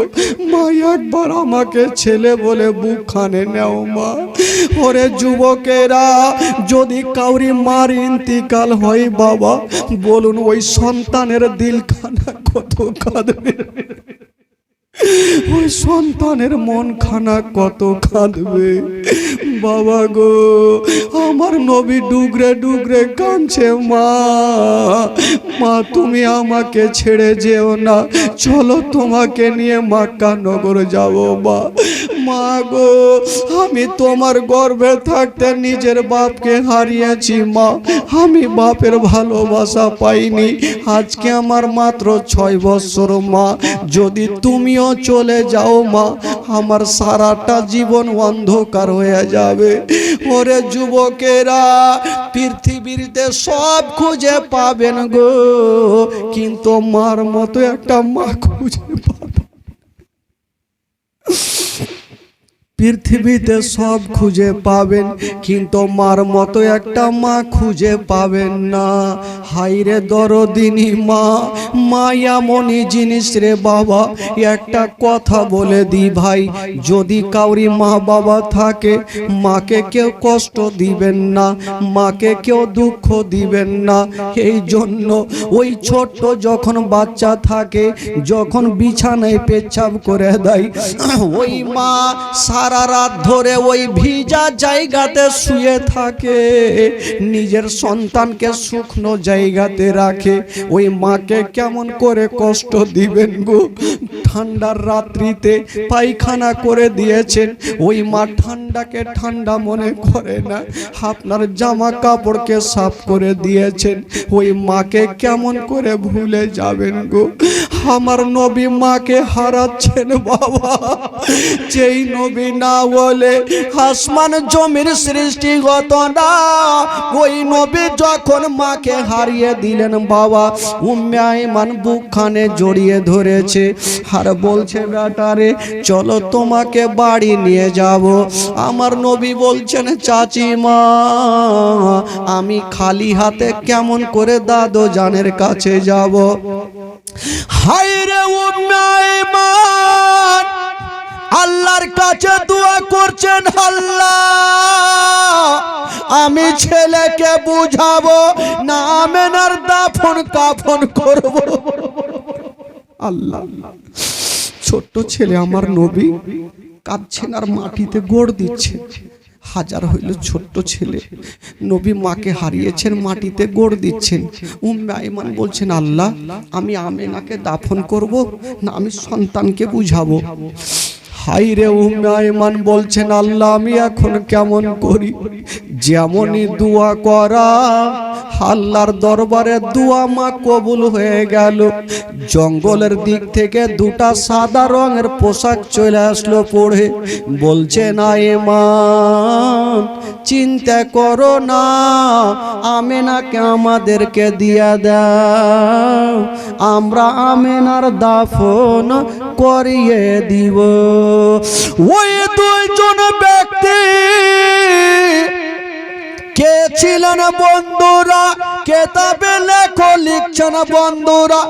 মা একবার আমাকে ছেলে বলে বুকখানে নেও মা। ওরে যুবকেরা যদি কাউরি মার ইন্তিকাল হয় বাবা বলুন ওই সন্তানের দিলখানা কত কাঁদবে, ওই সন্তানের মন খানা কত কাঁদবে বাবা গো। আমার নবী ডুগরে ডুগরে কাঁদছে, মা মা তুমি আমাকে ছেড়ে যেও না, চলো তোমাকে নিয়ে মক্কা নগর যাব। মা গো আমি তোমার গর্ভে থাকতে নিজের বাপকে হারিয়েছি মা, আমি বাপের ভালোবাসা পাইনি, আজকে আমার মাত্র 6 বছর মা, যদি তুমিও চলে যাও মা আমার সারাটা জীবন অন্ধকার হয়ে যাবে। ওরে যুবকেরা পৃথিবীতে সব খুঁজে পাবেন গো, কিন্তু মার মতো একটা মা খুঁজে পাবেন, পৃথিবীতে সব খুঁজে পাবেন কিন্তু মার মতো একটা মা খুঁজে পাবেন না। হাইরে দরদিনী মা, মা এমনই জিনিস রে বাবা। একটা কথা বলে দি ভাই, যদি কাউরি মা বাবা থাকে মাকে কেউ কষ্ট দিবেন না, মাকে কেউ দুঃখ দিবেন না। এই জন্য ওই ছোট্ট যখন বাচ্চা থাকে, যখন বিছানায় পেচ্ছাপ করে দেয়, ওই মা সারা রাত ধরে ওই ভিজা জায়গাতে শুয়ে থাকে, নিজের সন্তানকে শুকনো জায়গাতে রাখে। ওই মাকে কেমন করে কষ্ট দিবেন গো। ঠান্ডার রাত্রিতে পায়খানা করে দিয়েছেন, ওই মা ঠান্ডাকে ঠান্ডা মনে করে না, আপনার জামা কাপড়কে সাফ করে দিয়েছেন, ওই মাকে কেমন করে ভুলে যাবেন গো। আমার নবী মাকে হারাচ্ছেন বাবা, যেই নবী না বলে আসমান জমির সৃষ্টিগত না, ওই নবী যখন মাকে হারিয়ে দিলেন বাবা, উম্মে আইমান বুকখানে জড়িয়ে ধরেছে আর বলছে বেটারে চলো তোমাকে বাড়ি নিয়ে যাব। আমার নবী বলছেন চাচি মা আমি খালি হাতে কেমন করে দাদু জানের কাছে যাব। হায়রে উম্মে আইমান আল্লাহর কাছে দোয়া করছেন, আল্লাহ আমি ছেলেকে বুঝাবো না আমেনার দাফন কাফন করব। আল্লাহ ছোট্ট ছেলে আমার নবী কাঁদছেন আর মাটিতে গোড় দিচ্ছে, হাজার হইল ছোট্ট ছেলে, নবী মাকে হারিয়েছেন, মাটিতে গোড় দিচ্ছেন। উম্মে আইমান বলছেন, আল্লাহ আমি আমেনাকে দাফন করব না আমি সন্তানকে বুঝাবো? হাই রে উম্মে আইমান বলছেন, আল্লাহ আমি এখন কেমন করি? যেমনই দোয়া করা, আল্লাহর দরবারে দোয়া মা কবুল হয়ে গেল। জঙ্গলের দিক থেকে দুটা সাদা রঙের পোশাক চলে আসলো পড়ে। বলছেন, আইমান চিন্তা করো না, আমেনাকে আমাদেরকে দিয়া দাও, আমরা আমেনার দাফন করিয়ে দিব। ওই দুইজন ব্যক্তি কে ছিলেন বন্ধুরা? কেতাবে লেখো লিখছেন বন্ধুরা,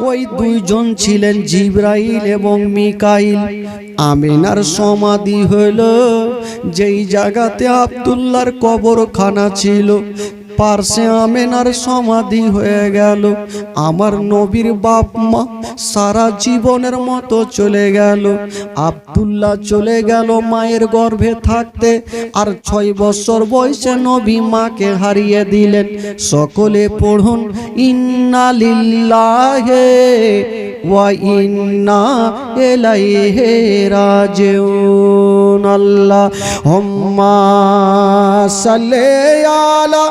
ওই দুইজন ছিলেন জিবরাইল এবং মিকাইল। আমিনার সমাধি হইল যেই জায়গাতে আব্দুল্লাহর কবরখানা ছিল, পার্শ্বে আমেনার সমাধি হয়ে গেল। আমার নবীর বাপ মা সারা জীবনের মতো চলে গেল। আব্দুল্লাহ চলে গেল মায়ের গর্ভে থাকতে, আর 6 বছর বয়সে নবী মাকে হারিয়ে দিলেন। সকলে পড়ুন, ইন্না লিল্লাহি ওয়া ইন্না ইলাইহি রাজিউন। আল্লাহুম্মা সাল্লি আলা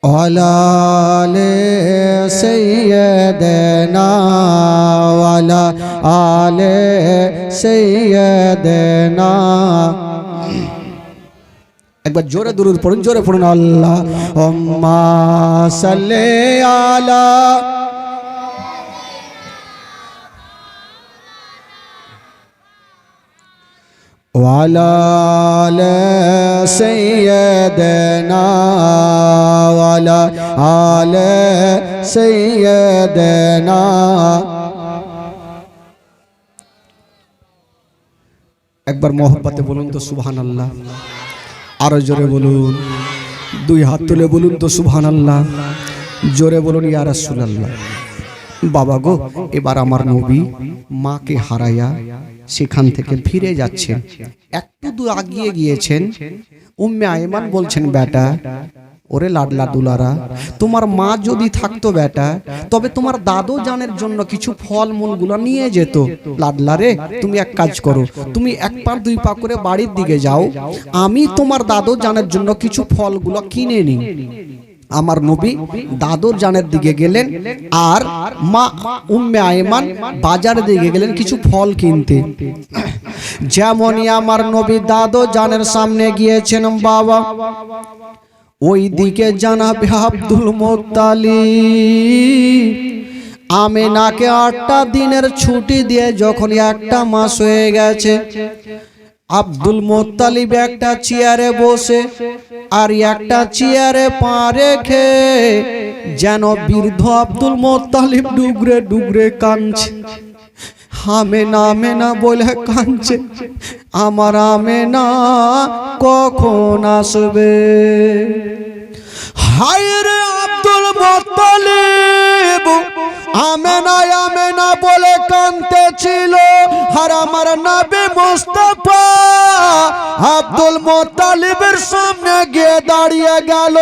ওয়ালা আলে সাইয়্যিদানা ওয়ালা আলে সাইয়্যিদানা। একবার জোরে দুরূদ পড়ুন, জোরে পড়ুন, আল্লাহুম্মা সাল্লি আলা ওয়ালা আলে সাইয়্যিদানা ওয়ালা আলে সাইয়্যিদানা। একবার মহব্বতে বলুন তো সুবহানাল্লাহ, আরো জোরে বলুন, 2 হাত তুলে বলুন তো সুবহানাল্লাহ, জোরে বলুন ইয়া রাসূলুল্লাহ। বাবা গো, এবার আমার নবী মাকে হারায়া সেখান থেকে ফিরে যাচ্ছেন। একটু দূর আগিয়ে গিয়েছেন, উম্মে আইমান বলছেন, বেটা ওরে লাডলা দুলারা, তোমার মা যদি থাকতো বেটা, তবে তোমার দাদু জানের জন্য কিছু ফল মূলগুলো নিয়ে যেত। লাডলা রে, তুমি এক কাজ করো, তুমি 1 পা 2 পা করে বাড়ির দিকে যাও, আমি তোমার দাদু জানের জন্য কিছু ফলগুলো কিনে নিই। আমার নবী দাদুর জানের দিকে গেলেন, আর মা উম্মে আইমান বাজারের দিকে গেলেন কিছু ফল কিনতে। যেমনই আমার নবী দাদু জানের সামনে গিয়েছেন, বাবা ওই দিকে জানাবে আব্দুল মুত্তালিব আমিনাকে 8টা দিনের ছুটি দিয়ে যখন 1টা মাস হয়ে গেছে, আব্দুল মুত্তালিব একটা চেয়ারে বসে আর একটা চেয়ারে পা রেখে যেন বৃদ্ধ আব্দুল মুত্তালিব ডুগরে ডুগরে কাঁদছে। আমেনা আমেনা বলে কাঁদছে, আমার আমেনা কখন আসবে? হায় রে আব্দুল মুত্তালিব আমেনা আমেনা বলে কাঁদতেছিল, আর আমার নবী মুস্তাফা আব্দুল মুত্তালিবের সামনে গিয়ে দাঁড়িয়ে গেল।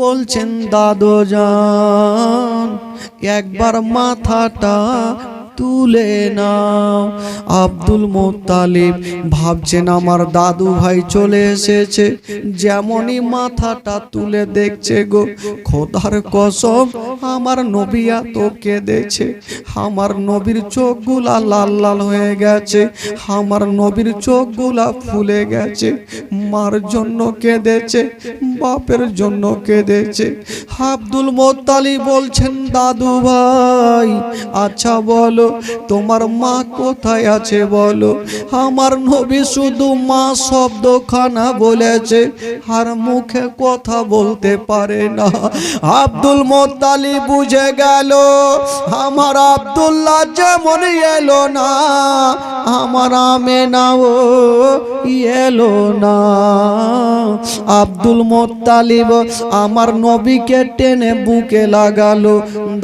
বলছেন, দাদু জান একবার মাথাটা তুলে নাও। আব্দুল মুত্তালিব ভাবছেন আমার দাদু ভাই চলে এসেছে, যেমনই মাথাটা তুলে দেখছে, গো খোদার কসম আমার নবী এত কেঁদেছে, আমার নবীর চোখগুলা লাল লাল হয়ে গেছে, আমার নবীর চোখগুলা ফুলে গেছে। মার জন্য কেঁদেছে, বাপের জন্য কেঁদেছে। আব্দুল মুত্তালিব বলছেন, দাদু ভাই আচ্ছা বলো তোমার মা কোথায় আছে বলো। আমার নবী শুধু মা শব্দখানা বলেছে, আর মুখে কথা বলতে পারে না। আব্দুল মুত্তালিব বুঝে গেল আমার আব্দুল্লাহ যেমন এলো না, আমার আমেনাও এলো না। আব্দুল মোত্তালিব আমার নবীকে টেনে বুকে লাগালো।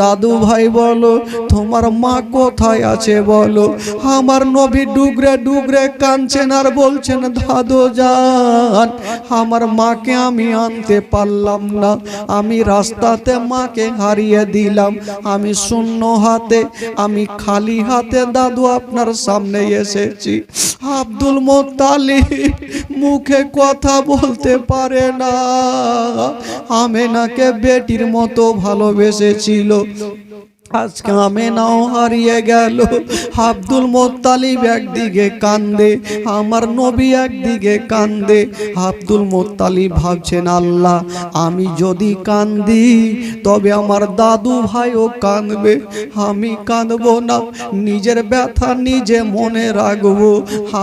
দাদু ভাই বলো তোমার মা কোথায় আছে বলো। আমার নবী ডুগরে ডুগরে কাঁদছেন আর বলছেন দাদু জান আমার মাকে আমি আনতে পারলাম না, আমি রাস্তাতে মাকে হারিয়ে দিলাম, আমি শূন্য হাতে, আমি খালি হাতে দাদু আপনার সামনে এসেছি। আব্দুল মোত্তালিব মুখে কথা বলতে পারে না। আমেনাকে বেটির মতো ভালোবেসেছিল, আজকে আমেনাও হারিয়ে গেল। আব্দুল মোত্তালিব একদিকে কান্দে, আমার নবী একদিকে কান্দে। আব্দুল মোত্তালিব ভাবছেন আল্লাহ আমি যদি কান্দি তবে আমার দাদু ভাইও কাঁদবে, আমি কাঁদবো না, নিজের ব্যথা নিজে মনে রাখবো।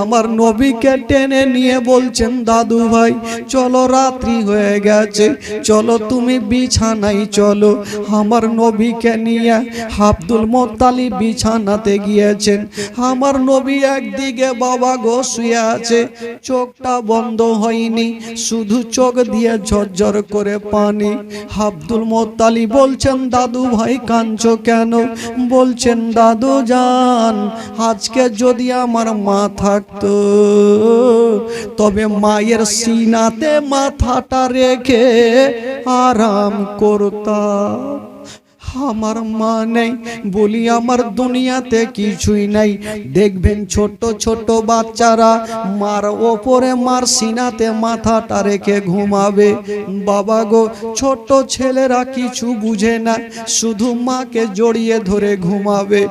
আমার নবীকে টেনে নিয়ে বলছেন দাদু ভাই চলো রাত্রি হয়ে গেছে, চলো তুমি বিছানায় চলো। আমার নবীকে নিয়ে আব্দুল মোত্তালিব বিছানাতে গিয়েছেন। আমার নবী একদিকে বাবা গো শুয়ে আছে, চোখটা বন্ধ হয়নি, শুধু চোখ দিয়ে ঝরঝর করে পানি। আব্দুল মোত্তালিব বলছেন দাদু ভাই কাঁদছো কেন? বলছেন দাদু জান আজকে যদি আমার মা থাকতো তবে মায়ের সিনাতে মাথাটা রেখে আরাম করতাম। আমার মা নেই বলি আমার দুনিয়াতে কিছুই নাই। দেখবেন ছোট ছোট বাচ্চারা মার ওপরে মার সিনাতে মাথাটা রেখে ঘুমাবে। বাবা গো ছোট ছেলেরা কিছু বুঝে না, শুধু মাকে জড়িয়ে ধরে ঘুমাবে।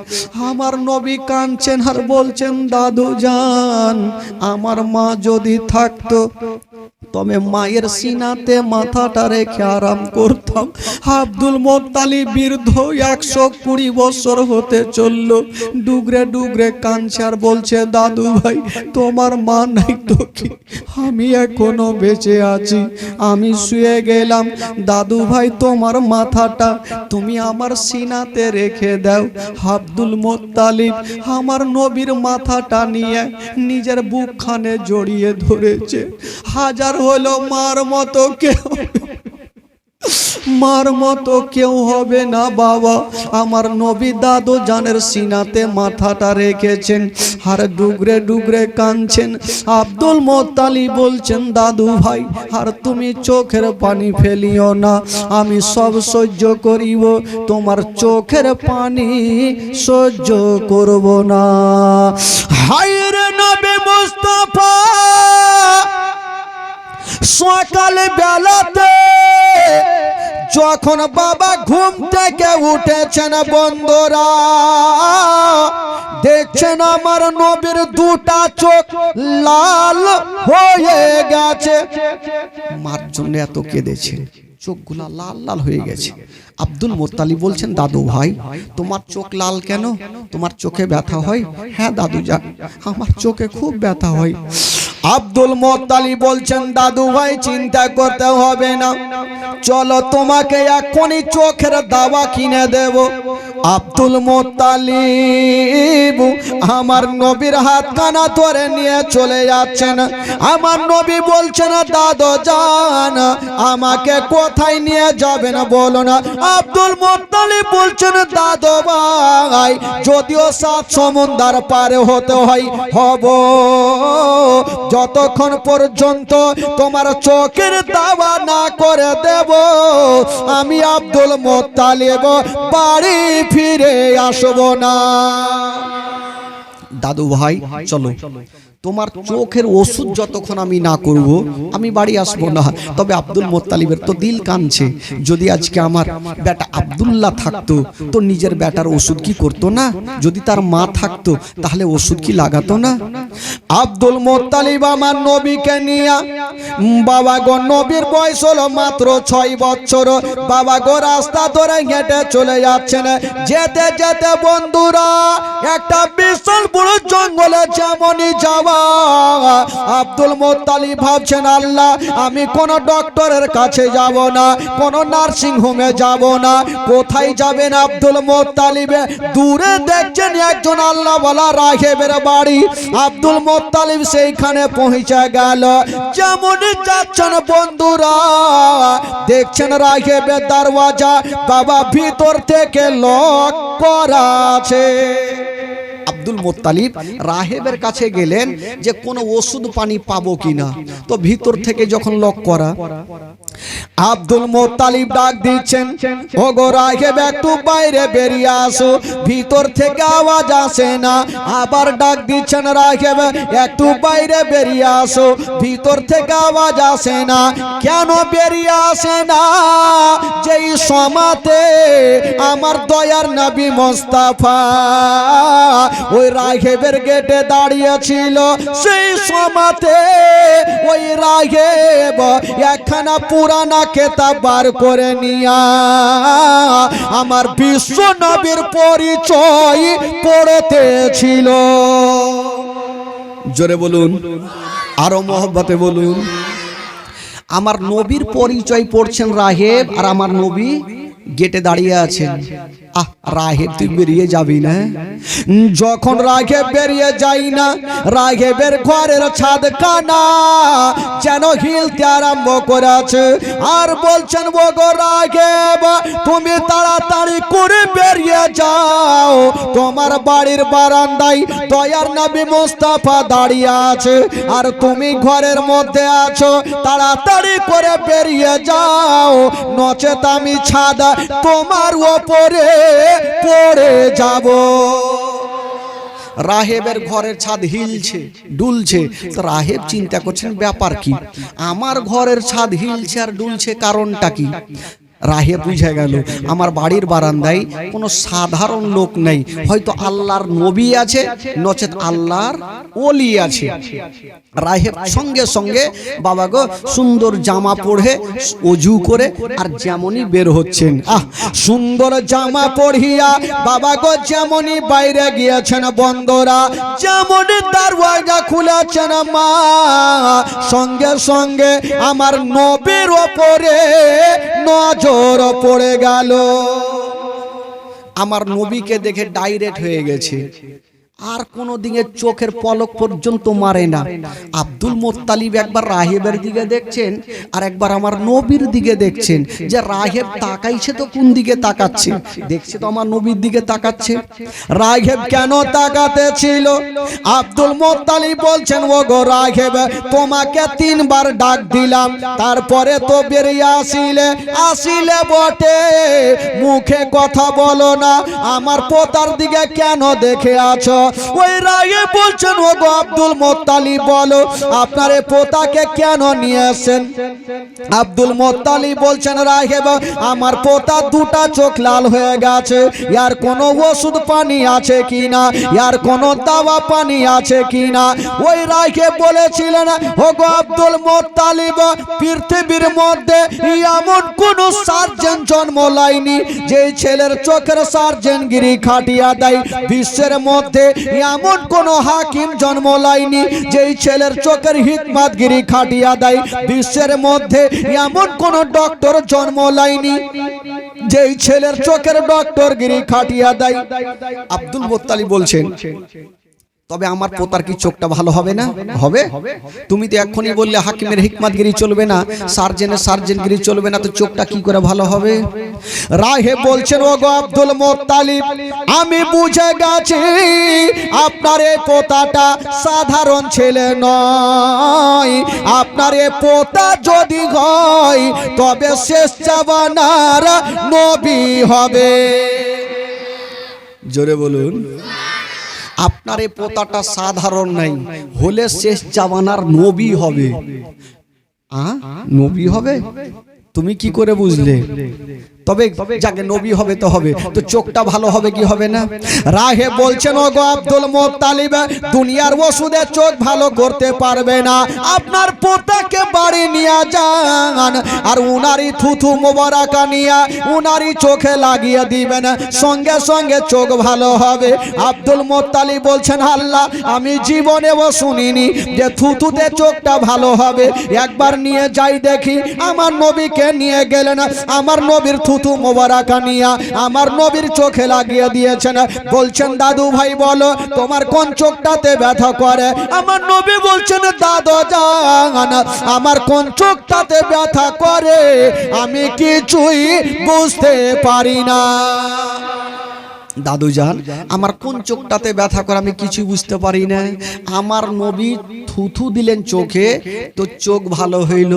আমার নবী কাঁদছেন আর বলছেন দাদু জান আমার মা যদি থাকতো তবে মায়ের সিনাতে মাথাটা রেখে আরাম করতাম। আব্দুল মোত্তালিব বৃদ্ধ 120 বছর হতে চললো, ডুগরে ডুগরে কাঁদছে আর বলছে দাদু ভাই তোমার মা নাই তো কি, আমি এখনো বেঁচে আছি, আমি শুয়ে গেলাম, দাদু ভাই তোমার মাথাটা তুমি আমার সিনাতে রেখে দাও। আব্দুল মোত্তালিব আমার নবীর মাথাটা নিয়ে নিজের বুকখানে জড়িয়ে ধরেছে। হাজার হলো মার মতো কেউ, মার মতো কেউ হবে না বাবা। আমার নবী দাদু জানের সিনাতে মাথাটা রেখেছেন আর ডুগরে ডুগরে কাঁদছেন। আব্দুল মোত্তালিব বলছেন দাদু ভাই আর তুমি চোখের পানি ফেলিও না, আমি সব সহ্য করিব, তোমার চোখের পানি সহ্য করব না। হায়রে নবী মুস্তাফা সকাল বেলাতে যখন বাবা ঘুম থেকে উঠেছেন বন্ধুরা দেখছেন আমার নবীর দুটা চোখ লাল হয়ে গেছে। মার জন্য এত কেঁদেছেন, চোখগুলা লাল লাল হয়ে গেছে। আব্দুল মোত্তালিব বলছেন দাদু ভাই তোমার চোখ লাল কেন, তোমার চোখে ব্যথা হয়? হ্যাঁ দাদু জান আমার চোখে খুব ব্যথা হয়। আব্দুল মোত্তালিব বলছেন দাদু ভাই চিন্তা করতে হবে না, চলো তোমাকে এখনই চোখের দাওয়া কিনে দেব। আব্দুল মোত্তালিব আমার নবীর হাত কানা ধরে নিয়ে চলে যাচ্ছেন। আমার নবী বলছেন দাদু জান আমাকে কোথায় নিয়ে যাবেন বলো না। আব্দুল মোত্তালিব বলছেন দাদু ভাই যদিও 7 সমুদ্র পারে হতে হয় হব, যতক্ষণ পর্যন্ত তোমার চোখের দাওয়া না করে দেব আমি আব্দুল মোত্তালিব বাড়ি ফিরে আসব না। দাদু ভাই চলো, তোমার চোখের ওষুধ যতক্ষণ আমি না করব আমি বাড়ি আসবো না। তবে আব্দুল মোত্তালিবের তো দিল কাঁদছে, যদি আজকে আমার বেটা আব্দুল্লাহ থাকতো তো নিজের বেটার ওষুধ কি করতো না, যদি তার মা থাকতো তাহলে ওষুধ কি লাগাতো না। আব্দুল মোত্তালিব আমার নবীকে নিয়ে বাবা গো নবীর বয়স হলো মাত্র 6 বছর। বাবা গো রাস্তা ধরে হেঁটে চলে যাচ্ছেন, যেতে যেতে বন্ধুরা একটা বিশাল বড় জঙ্গলে যেমনই যাওয়া আব্দুল মোত্তালিব ভাবছেন আল্লাহ আমি কোন ডক্টরের কাছে যাব না, কোন নার্সিং হোমে যাব না। কোথায় যাবেন আব্দুল মোত্তালিব? দূরে দেখছেন একজন আল্লাহ ওয়ালা রাহেবের বাড়ি। আব্দুল মুত্তালিব সেইখানে পৌঁছে গেল। যেমন যাচ্ছেন বন্ধুরা, দেখছেন রাহেবের দরওয়াজা বাবা ভিতর থেকে লক করা আছে। আব্দুল মুত্তালিব রাহেবের কাছে গেলেন যে কোনো ওষুধ পানি পাবো কিনা, তো ভিতর থেকে যখন লক করা, আব্দুল মুত্তালিব ডাক দিচ্ছেন, ওগো রাহেব একটু বাইরে বেরিয়ে আসো, ভিতর থেকে আওয়াজ আসে না। আবার ডাক দিচ্ছেন, রাহেব একটু বাইরে বেরিয়ে আসো, ভিতর থেকে আওয়াজ আসে না। কেন বেরিয়ে আসে না? যেই সমাতে আমার দয়ার নবী মুস্তাফা ওই রাহেবের গেটে দাঁড়িয়ে ছিল, সেই সমাতে ওই রাহেব একখানা পুরানা কেতাব বার করে নিয়া আমার বিশ্ব নবীর পরিচয় পড়তেছিল। জোরে বলুন, আরো মহব্বতে বলুন। আমার নবীর পরিচয় পড়ছেন রাহেব, আর আমার নবী গেটে দাঁড়িয়ে আছেন। রাহেব তুই বেরিয়ে যাবি না? যখন রাহেব বেরিয়ে যাই না, রাহেবের ঘরের ছাদ কানা যেন হিলতে আরম্ভ করেছে, আর বলছেন, ওগো রাহেব তুমি তাড়াতাড়ি করে বেরিয়ে যাও, তোমার বাড়ির বারান্দায় দয়ার নবী মুস্তাফা দাঁড়িয়ে আছে, আর তুমি ঘরের মধ্যে আছো, তাড়াতাড়ি করে বেরিয়ে যাও, নচেত আমি ছাদ তোমার ওপরে পড়ে যাব। রাহেবের ঘরের ছাদ হিলছে, দুলছে। রাহেব চিন্তা করছেন ব্যাপার কি, আমার ঘরের ছাদ হিলছে আর দুলছে, কারণটা কি? রাহেব বুঝে গেল আমার বাড়ির বারান্দায় কোনো সাধারণ লোক নেই, হয়তো আল্লাহর নবী আছে, নচেত আল্লাহর ওলি আছে। রাহেব সঙ্গে সঙ্গে বাবা গো সুন্দর জামা পরে ওযু করে আর যেমনই বের হচ্ছেন, সুন্দর জামা পরিয়া বাবা গো যেমনই বাইরে গিয়েছেন, বন্ধুরা যেমনই দরওয়াজা খুলেছেন, মা সঙ্গে সঙ্গে আমার নবীর ওপরে নজর পড়ে গেল। আমার নবীকে দেখে ডাইরেক্ট হয়ে গেছে, আর কোনো দিকে চোখের পলক পর্যন্ত মারে না। আব্দুল মুত্তালিব একবার রাহেবের দিকে দেখছেন, আর একবার আমার নবীর দিকে দেখছেন, যে রাহেব তাকাইছে তো কোন দিকে তাকাচ্ছে, দেখছে তো আমার নবীর দিকে তাকাচ্ছে। রাহেব কেন তাকাতে ছিল? আব্দুল মুত্তালিব বলছেন, ওগো রাহেব তোমাকে 3 বার ডাক দিলাম, তারপরে তো বেরিয়ে আসিলে বটে, মুখে কথা বলো না, আমার পোতার দিকে কেন দেখে আছো? ওই রাগে বলছেন, ওগো আব্দুল মুত্তালিব বলো আপনার পোতাকে কেন নিয়ে আসেন? আব্দুল মুত্তালিব বলছেন, রাহেব আমার পোতা দুটা চোখ লাল হয়ে গেছে, ইয়ার কোনো ওষুধ পানি আছে কিনা, ইয়ার কোনো দাওয়া পানি আছে কিনা? ওই রাহেব বলেছিলেন, ওগো আব্দুল মুত্তালিব পৃথিবীর মধ্যে এমন কোন সার্জন জন্ম লাইনি যে ছেলের চোখের সার্জনগিরি খাটিয়া দেয়, বিশ্বের মধ্যে এমন কোন হাকিম জন্ম লাইনি যেই ছেলের চোখের হিকমতগিরি খাটিয়া দেয়, বিশ্বের মধ্যে এমন কোন ডক্টর জন্ম লাইনি যেই ছেলের চোখের ডক্টরগিরি খাটিয়া দেয়। আব্দুল মুত্তালিব বলছেন, তবে আমার পোতার কি চোখটা ভালো হবে না? হবে। তুমি তো এখনই বললে হাকিমের হিকমতগিরি চলবে না, সার্জেনের সার্জনগিরি চলবে না, তো চোখটা কি করে ভালো হবে? রাহেব বলছেন, ওগো আব্দুল মুত্তালিব আমি বুঝে গেছি আপনার এই পোতাটা সাধারণ ছেলে নয়, আপনার এই পোতা যদি হয় তবে শেষ জামানার নবী হবে। জোরে বলুন, আপনার এই পোতাটা সাধারণ নাই, হলে শেষ জামানার নবী হবে। নবী হবে? তুমি কি করে বুঝলে? তবে যাকে নবী হবে তো হবে, তো চোখটা ভালো হবে কি হবে না? রাহেব বলছেন, ওগো আব্দুল মুত্তালিব দুনিয়ার ওষুধে চোখ ভালো করতে পারবে না, আপনার পোতাকে বাড়ি নিয়ে যান, আর উনারই থুথু মোবারকা নিয়ে উনারই চোখে লাগিয়ে দিবেন, সঙ্গে সঙ্গে চোখ ভালো হবে। আব্দুল মুত্তালিব বলছেন, আল্লাহ আমি জীবনেও শুনিনি যে থুথুতে চোখটা ভালো হবে, একবার নিয়ে যাই দেখি। আমার নবীকে নিয়ে গেলেন, আমার নবীর থুথু থুথু মোবারক নিয়া আমার নবীর চোখে লাগিয়ে দিয়েছেন। বলছেন দাদু ভাই বলো তোমার কোন চোখটাতে ব্যথা করে? আমার নবী বলছেন দাদু জান আমার কোন চোখটাতে ব্যথা করে আমি কিছুই বুঝতে পারি না। দাদু জান আমার কোন চোখটাতে ব্যথা করে আমি কিছু বুঝতে পারি না। আমার নবী থুথু দিলেন চোখে তো চোখ ভালো হইল।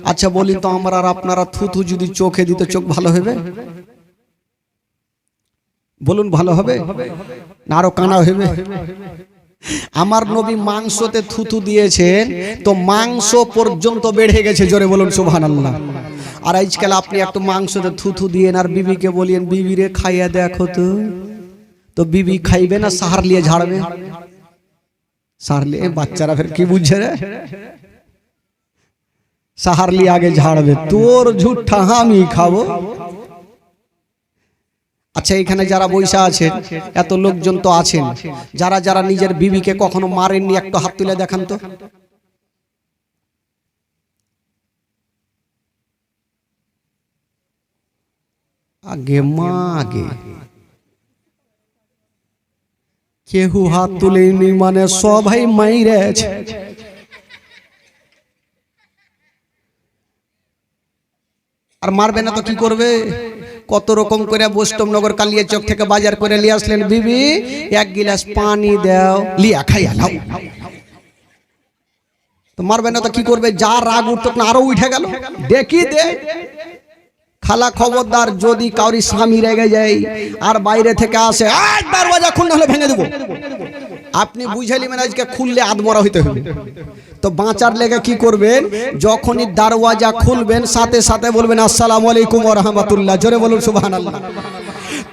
আচ্ছা বলি তো আমরা আর আপনারা থুথু যদি চোখে দিতে চোখ ভালো হবে? বলুন ভালো হবে না আরো কানা হবে? আমার নবী মাংসতে থুথু দিয়েছেন তো মাংস পর্যন্ত বেড়ে গেছে। জোরে বলুন সুবহানাল্লাহ। আর আজকাল আপনি একটু মাংসতে থুথু দিয়েন আর বিবিকে বলিয়েন বিবি রে খাইয়া দেখো তো বিবি খাইবে না সাহার লিয়ে ঝাড়বে? সাহার লিয়ে বাচ্চারা ফের কি বুঝছে রে? সাহার লিয়ে আগে ঝাড়বে। তোর ঝুঠা আমি খাবো। আচ্ছা এখানে যারা বৈশা আছেন এত লোকজন তো আছেন যারা যারা নিজের বিবিকে কখনো মারেননি একটু হাত তুলে দেখান তো। আগে মা আগে কেহু হাত তুলেনি মানে সবাই মাইরেছে। আর মারবে না তো কি করবে? কত রকম করে বৈষ্ণবনগর কালিয়াচক থেকে বাজার করে নিয়ে আসলেন বিবি এক গিলাস পানি দাও লিয়া খাইয়া নাও। তো মারবে না তো কি করবে? যা রাগ উঠতো না আরো উঠে গেল। দেখি দে খালা খবরদার যদি কাউরি স্বামী রেগে যায় আর বাইরে থেকে আসে দরওয়াজা খুললে হলে ভেঙে দেবো। আপনি বুঝে নিবেন আজকে খুললে আদমরা হইতে হবে। তো বাঁচার লেগে কি করবেন? যখনই দরওয়াজা খুলবেন সাথে সাথে বলবেন আসসালামু আলাইকুম ওয়া রাহমাতুল্লাহ। জোরে বলুন সুবহানাল্লাহ।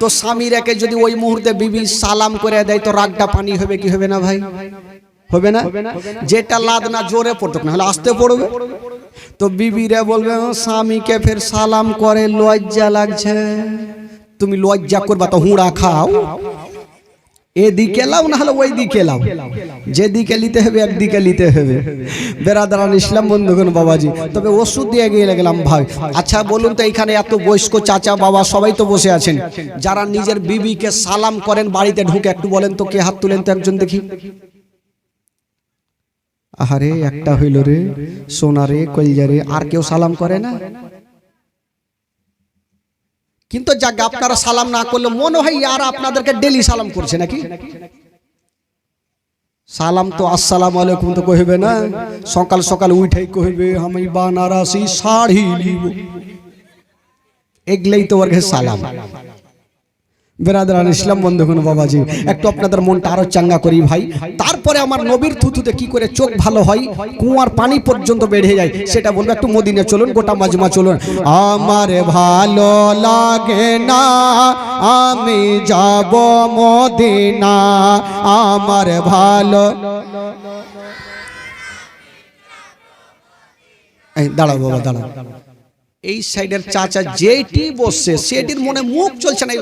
তো স্বামী রেখে যদি ওই মুহূর্তে বিবি সালাম করে দেয় তো রাগটা পানি হবে কি হবে না ভাই? হবে না? যেটা লাদ না জোরে পড়তো না হলে আসতে পড়বে। তো বিবিরা বলবে স্বামীকে ফের সালাম করে লজ্জা লাগছে। তুমি লজ্জা করবা তো হুঁড়া খাও, এদিকে লাও না হলে ওই দিকে লাও, যেদিকে নিতে হবে একদিকে নিতে হবে। বেরাদারান ইসলাম বন্ধুগণ বাবাজি, তবে ওষুধ দিয়ে গিয়ে গেলাম ভাই। আচ্ছা বলুন তো এখানে এত বয়স্ক চাচা বাবা সবাই তো বসে আছেন, যারা নিজের বিবিকে সালাম করেন বাড়িতে ঢুকে একটু বলেন তো কে হাত তুলেন তো একজন দেখি। আহারে একটা হইল রে সোনা রে কলজা রে, আর কেউ সালাম করে না? কিন্তু যাক আপনারা সালাম না করলে মনে হয় আর আপনাদেরকে ডেলি সালাম করছে নাকি? সালাম তো আসসালামু আলাইকুম তো কইবে না, সকাল সকাল উঠেই কইবে আমি বানারসি শাড়ি নিব, এগলেই তো ওর সালাম। বেরাদারান ইসলাম বন্ধুগণ বাবাজি, একটু আপনাদের মনটা আরো চাঙ্গা করি ভাই। তারপরে আমার নবীর থুথুতে কি করে চোখ ভালো হয়, কুয়ার পানি পর্যন্ত বেড়ে যায় সেটা বলবো। একটু মদিনা চলুন, গোটা মাজমা চলুন। আমার ভালো লাগে না আমি যাব মদিনা, আমার ভালো। এই দাঁড়াও বাবা দাঁড়াও, এই সাইডের চাচা যেটি বসছে সেটির মনে মুখ চলছে না।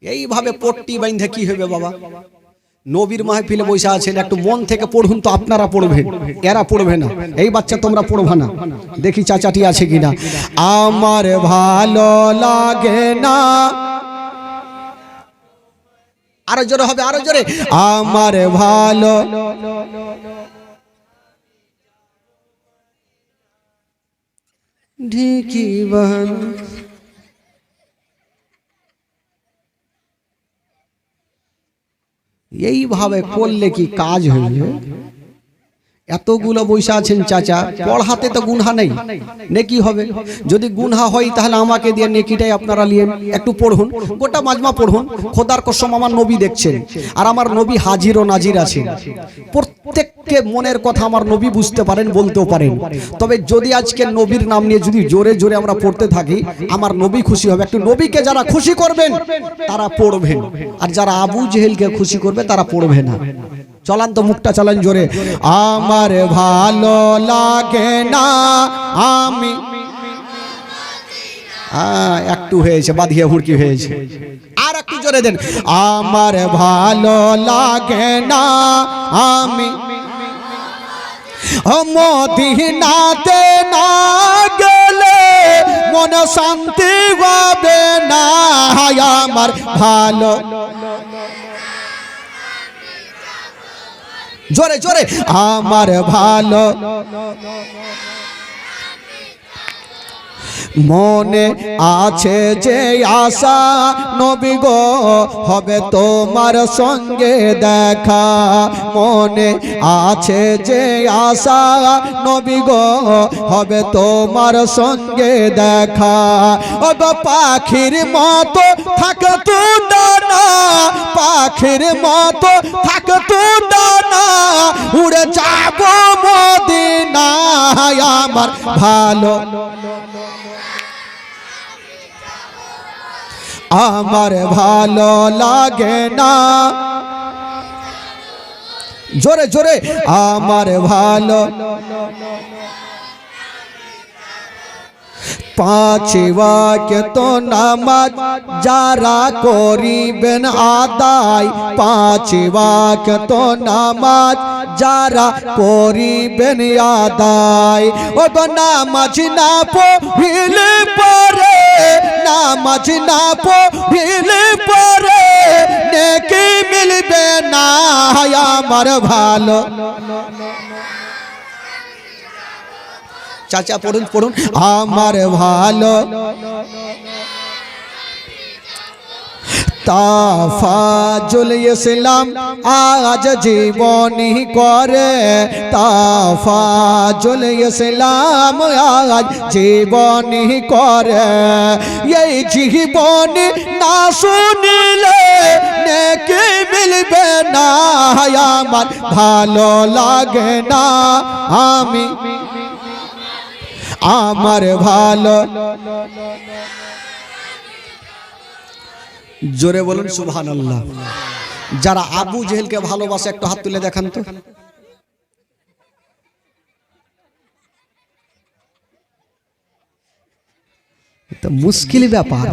এইভাবে পট্টি বাইন্ধে কি হবে বাবা? নবীর মাহফিলে বসে আছেন, একটু মন থেকে পড়ুন তো। আপনারা পড়বেন, এরা পড়বে না। এই বাচ্চা তোমরা পড়বে না, দেখি চাচাটি আছে কিনা। আমার ভালো লাগে না, আরো জোরে হবে, আরো জোরে। আমার ভালো ঢিকি বান। এইভাবে করলে কি কাজ হইবে? এতগুলো বৈশা আছেন চাচা, পড়াতে তো গুনহা নেই, নেকি হবে। যদি গুনহা হয় তাহলে আমাকে দিয়ে নেকিটাই আপনারা নিয়েন। একটু পড়ুন, গোটা মাজমা পড়ুন। খোদার কসম আমার নবী দেখছেন, আর আমার নবী হাজির ও নাজির আছেন। প্রত্যেককে মনের কথা আমার নবী বুঝতে পারেন, বলতেও পারেন। তবে যদি আজকে নবীর নাম নিয়ে যদি জোরে জোরে আমরা পড়তে থাকি, আমার নবী খুশি হবে। একটু নবীকে যারা খুশি করবেন তারা পড়বেন, আর যারা আবু জেহেলকে খুশি করবে তারা পড়বে না। চলান তো মুখটা চালান জোরে। আমার ভালো লাগে না আমি, একটু হয়েছে, বাঁধিয়ে হুড়কি হয়েছে, আর একটু জোরে দেন। আমার ভালো লাগে না আমি মদিনাতে না গেলে মনে শান্তি হবে না আমার ভালো জোরে জোরে আমার ভালো মনে আছে যে আশা নবী গো হবে তোমার সঙ্গে দেখা মনে আছে যে আশা নবী গো হবে তোমার সঙ্গে দেখা ও গো পাখির মতো থাকতো ডানা পাখির মতো থাকতো ডানা উড়ে যাব মদিনায় আমার ভালো আমার ভালো লাগে না জোরে জোরে আমার ভালো পাঁচ ওয়াক্ত নামাজ যারা করিবেন আদায় পাঁচ ওয়াক্ত নামাজ যারা করিবেন আদায় ও গো নামাজ না পড়িলে পরে নামাজ না পড়িলে পরে নেকি মিলবে না আমার ভালো চাচা পড়ুন পড়ুন আমার ভালো তাফাজুল ইসলাম আজ জীবনী করে তাফাজুল ইসলাম আজ জীবনী করে এই জীবনী না শুনিলে নেকি মিলবে না আমার ভালো লাগে না আমি আমার ভালো জোরে বলুন সুবহানাল্লাহ যারা আবু জেহেলকে ভালোবাসে একটু হাত তুলে দেখান তো এটা মুশকিল ব্যাপার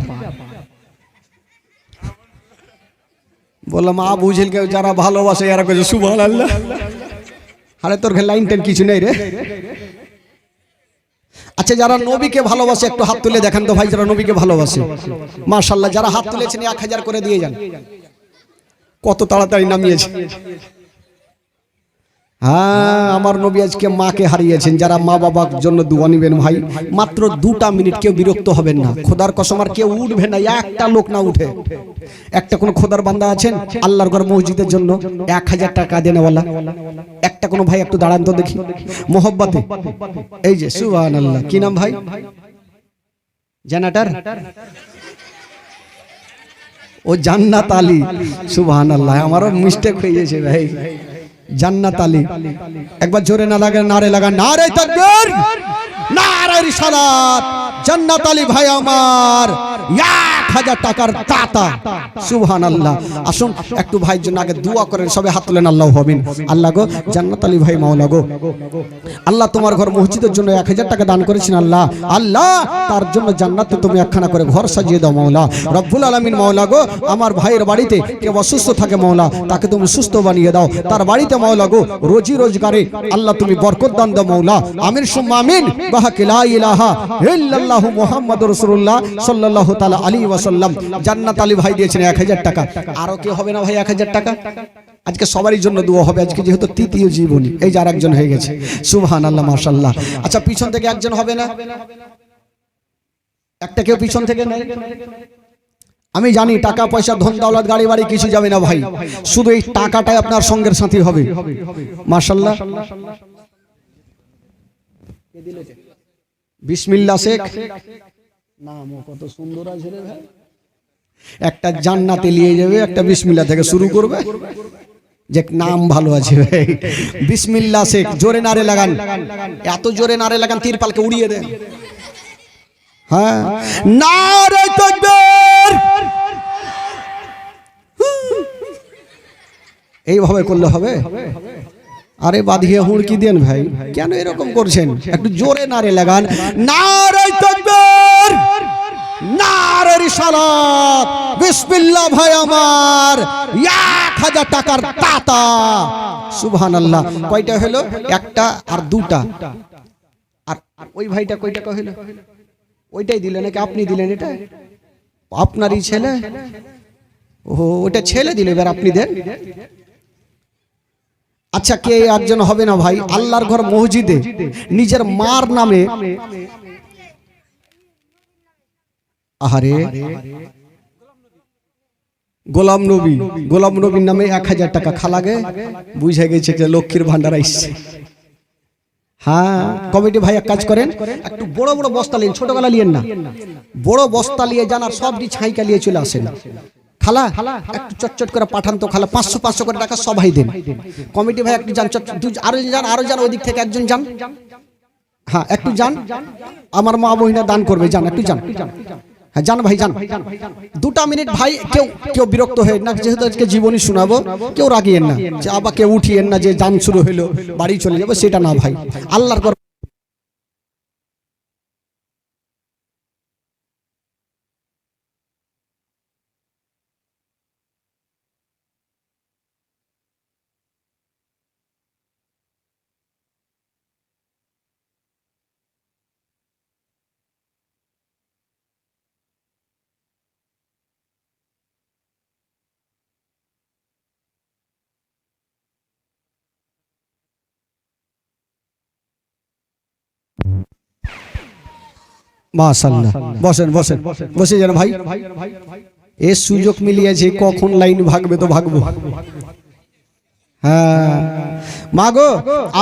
বললাম আবু জেহেলকে যারা ভালোবাসে এরা কইছে সুবহানাল্লাহ আরে তোর লাইন টেন কিছু নেই রে আচ্ছা যারা নবীকে ভালোবাসে একটু হাত তুলে দেখান তো ভাই যারা নবীকে ভালোবাসে মাশাআল্লাহ যারা হাত তুলেছেন 1000 করে দিয়ে যান কত তাড়াতাড়ি নামিয়েছে হ্যাঁ আমার নবী আজকে মাকে হারিয়েছেন যারা মা বাবার জন্য দোয়া নেবেন ভাই মাত্র 2টা মিনিট কেউ বিরক্ত হবেন না খোদার কসম আর কেউ উঠবে না একটা লোক না উঠে একটা কোন খোদার বান্দা আছেন আল্লাহর ঘর মসজিদের জন্য 1000 টাকা দেনেওয়ালা একটা কোন ভাই একটু দাঁড়ান তো দেখি মোহব্বতে এই যে সুবহানাল্লাহ কি নাম ভাই জেনারেটর ও জান্নাত আলী সুবহানাল্লাহ আমারও মিস্টেক হয়ে গেছে ভাই জান্নাত আলী একবার জোরে না লাগে নারে লাগা নারে তাকবীর নারে রিসালাত জান্নাত আলী ভাই আমার 1000 টাকার দাতা সুবহানাল্লাহ আসুন একটু ভাইয়ের জন্য আগে দোয়া করেন সবাই হাত তুলেন আল্লাহু আমিন আল্লাহ গো জান্নাত আলী ভাই মাওলা গো আল্লাহ তোমার ঘর মসজিদের জন্য 1000 টাকা দান করেছেন আল্লাহ আল্লাহ তার জন্য জান্নাতে তুমি একখানা করে ঘর সাজিয়ে দাও মাওলা রব্বুল আলামিন মাওলা গো আমার ভাইয়ের বাড়িতে কেউ অসুস্থ থাকে মাওলা তাকে তুমি সুস্থ বানিয়ে দাও তার বাড়িতে মাওলা গো রোজি রোজগারে আল্লাহ তুমি বরকত দান দাও মাওলা আমিন সুম্মা আমিন বাহাক লা ইলাহা ইল্লাল্লাহু মুহাম্মাদুর রাসূলুল্লাহ সাল্লাল্লাহু তাআলা আলাইহি ওয়াসাল্লাম জান্নাত আলী ভাই দিয়েছেন 1000 টাকা আরো কি হবে না ভাই 1000 টাকা আজকে সবারই জন্য দোয়া হবে আজকে যেহেতু তৃতীয় জীবনী এই যে আরেকজন হয়ে গেছে সুবহানাল্লাহ মাশাআল্লাহ আচ্ছা পিছন থেকে একজন হবে না একটা কেউ পিছন থেকে নেই আমি জানি টাকা পয়সা ধন দৌলত গাড়ি বাড়ি কিছু যাবে না ভাই শুধু এই টাকাটাই আপনার সঙ্গের সাথী হবে মাশাআল্লাহ কে দিলেছে বিসমিল্লাহ শেখ নাম কত সুন্দর আছে রে ভাই একটা জান্নাতে নিয়ে যাবে একটা বিসমিল্লাহ থেকে শুরু করবে যে নাম ভালো আছে ভাই বিসমিল্লাহ শেখ জোরে নারে লাগান এত জোরে নারে লাগান তিরপালকে উড়িয়ে দেন হ্যাঁ নারে তাকবীর এইভাবে করলে হবে আরে বাঁধিয়ে হুড়কি দেন ভাই কেন এরকম করছেন একটু জোরে নারে লাগান নারে তাকবীর নারে রিসালাত বিসমিল্লাহ ভাই আমার 1000 টাকার দাতা সুবহানাল্লাহ কয়টা হলো একটা আর দুটা আর ওই ভাইটা কয় টাকা হলো ওইটাই দিলেন নাকি আপনি দিলেন? এটা আপনারই ছেলে? ও ওটা ছেলে দিলে, এবার আপনি দেন। আচ্ছা, কে একজন হবে না ভাই আল্লাহর ঘর মসজিদে নিজের মার নামে, আহারে গোলাম নবীর নামে 1000 টাকা খালাগে বুঝে গেছে যে লক্ষ্মীর ভান্ডার আসছে। হ্যাঁ, কমিটি ভাই এক কাজ করেন, একটু বড় বড় বস্তা নিন, ছোট গলা নিয়েন না, বড় বস্তা নিয়ে যান আর সবটি ছাইকা নিয়ে চলে আসেন। খালা একটু চটচট করে পাঠান তো খালা, 500 করে টাকা সবাই দেন। কমিটি ভাই একটু যান, আরো যান ওই দিক থেকে একজন যান। হ্যাঁ একটু যান, আমার মা বহিনা দান করবে, যান একটু যান। হ্যাঁ যান ভাই যান, 2 মিনিট ভাই। কেউ বিরক্ত হয়ে না, যেহেতু আজকে জীবনী শোনাবো, কেউ রাগিয়েন না যে আবার কেউ উঠিয়েন না যে যান শুরু হইলো বাড়ি চলে যাবো, সেটা না ভাই। আল্লাহর ঘর মাশাআল্লাহ, বসেন বসেন, বসে যান ভাই। এই সুযোগ মিলিয়েছে, কখন লাইন ভাগবে তো ভাগবো। হ্যাঁ মা গো,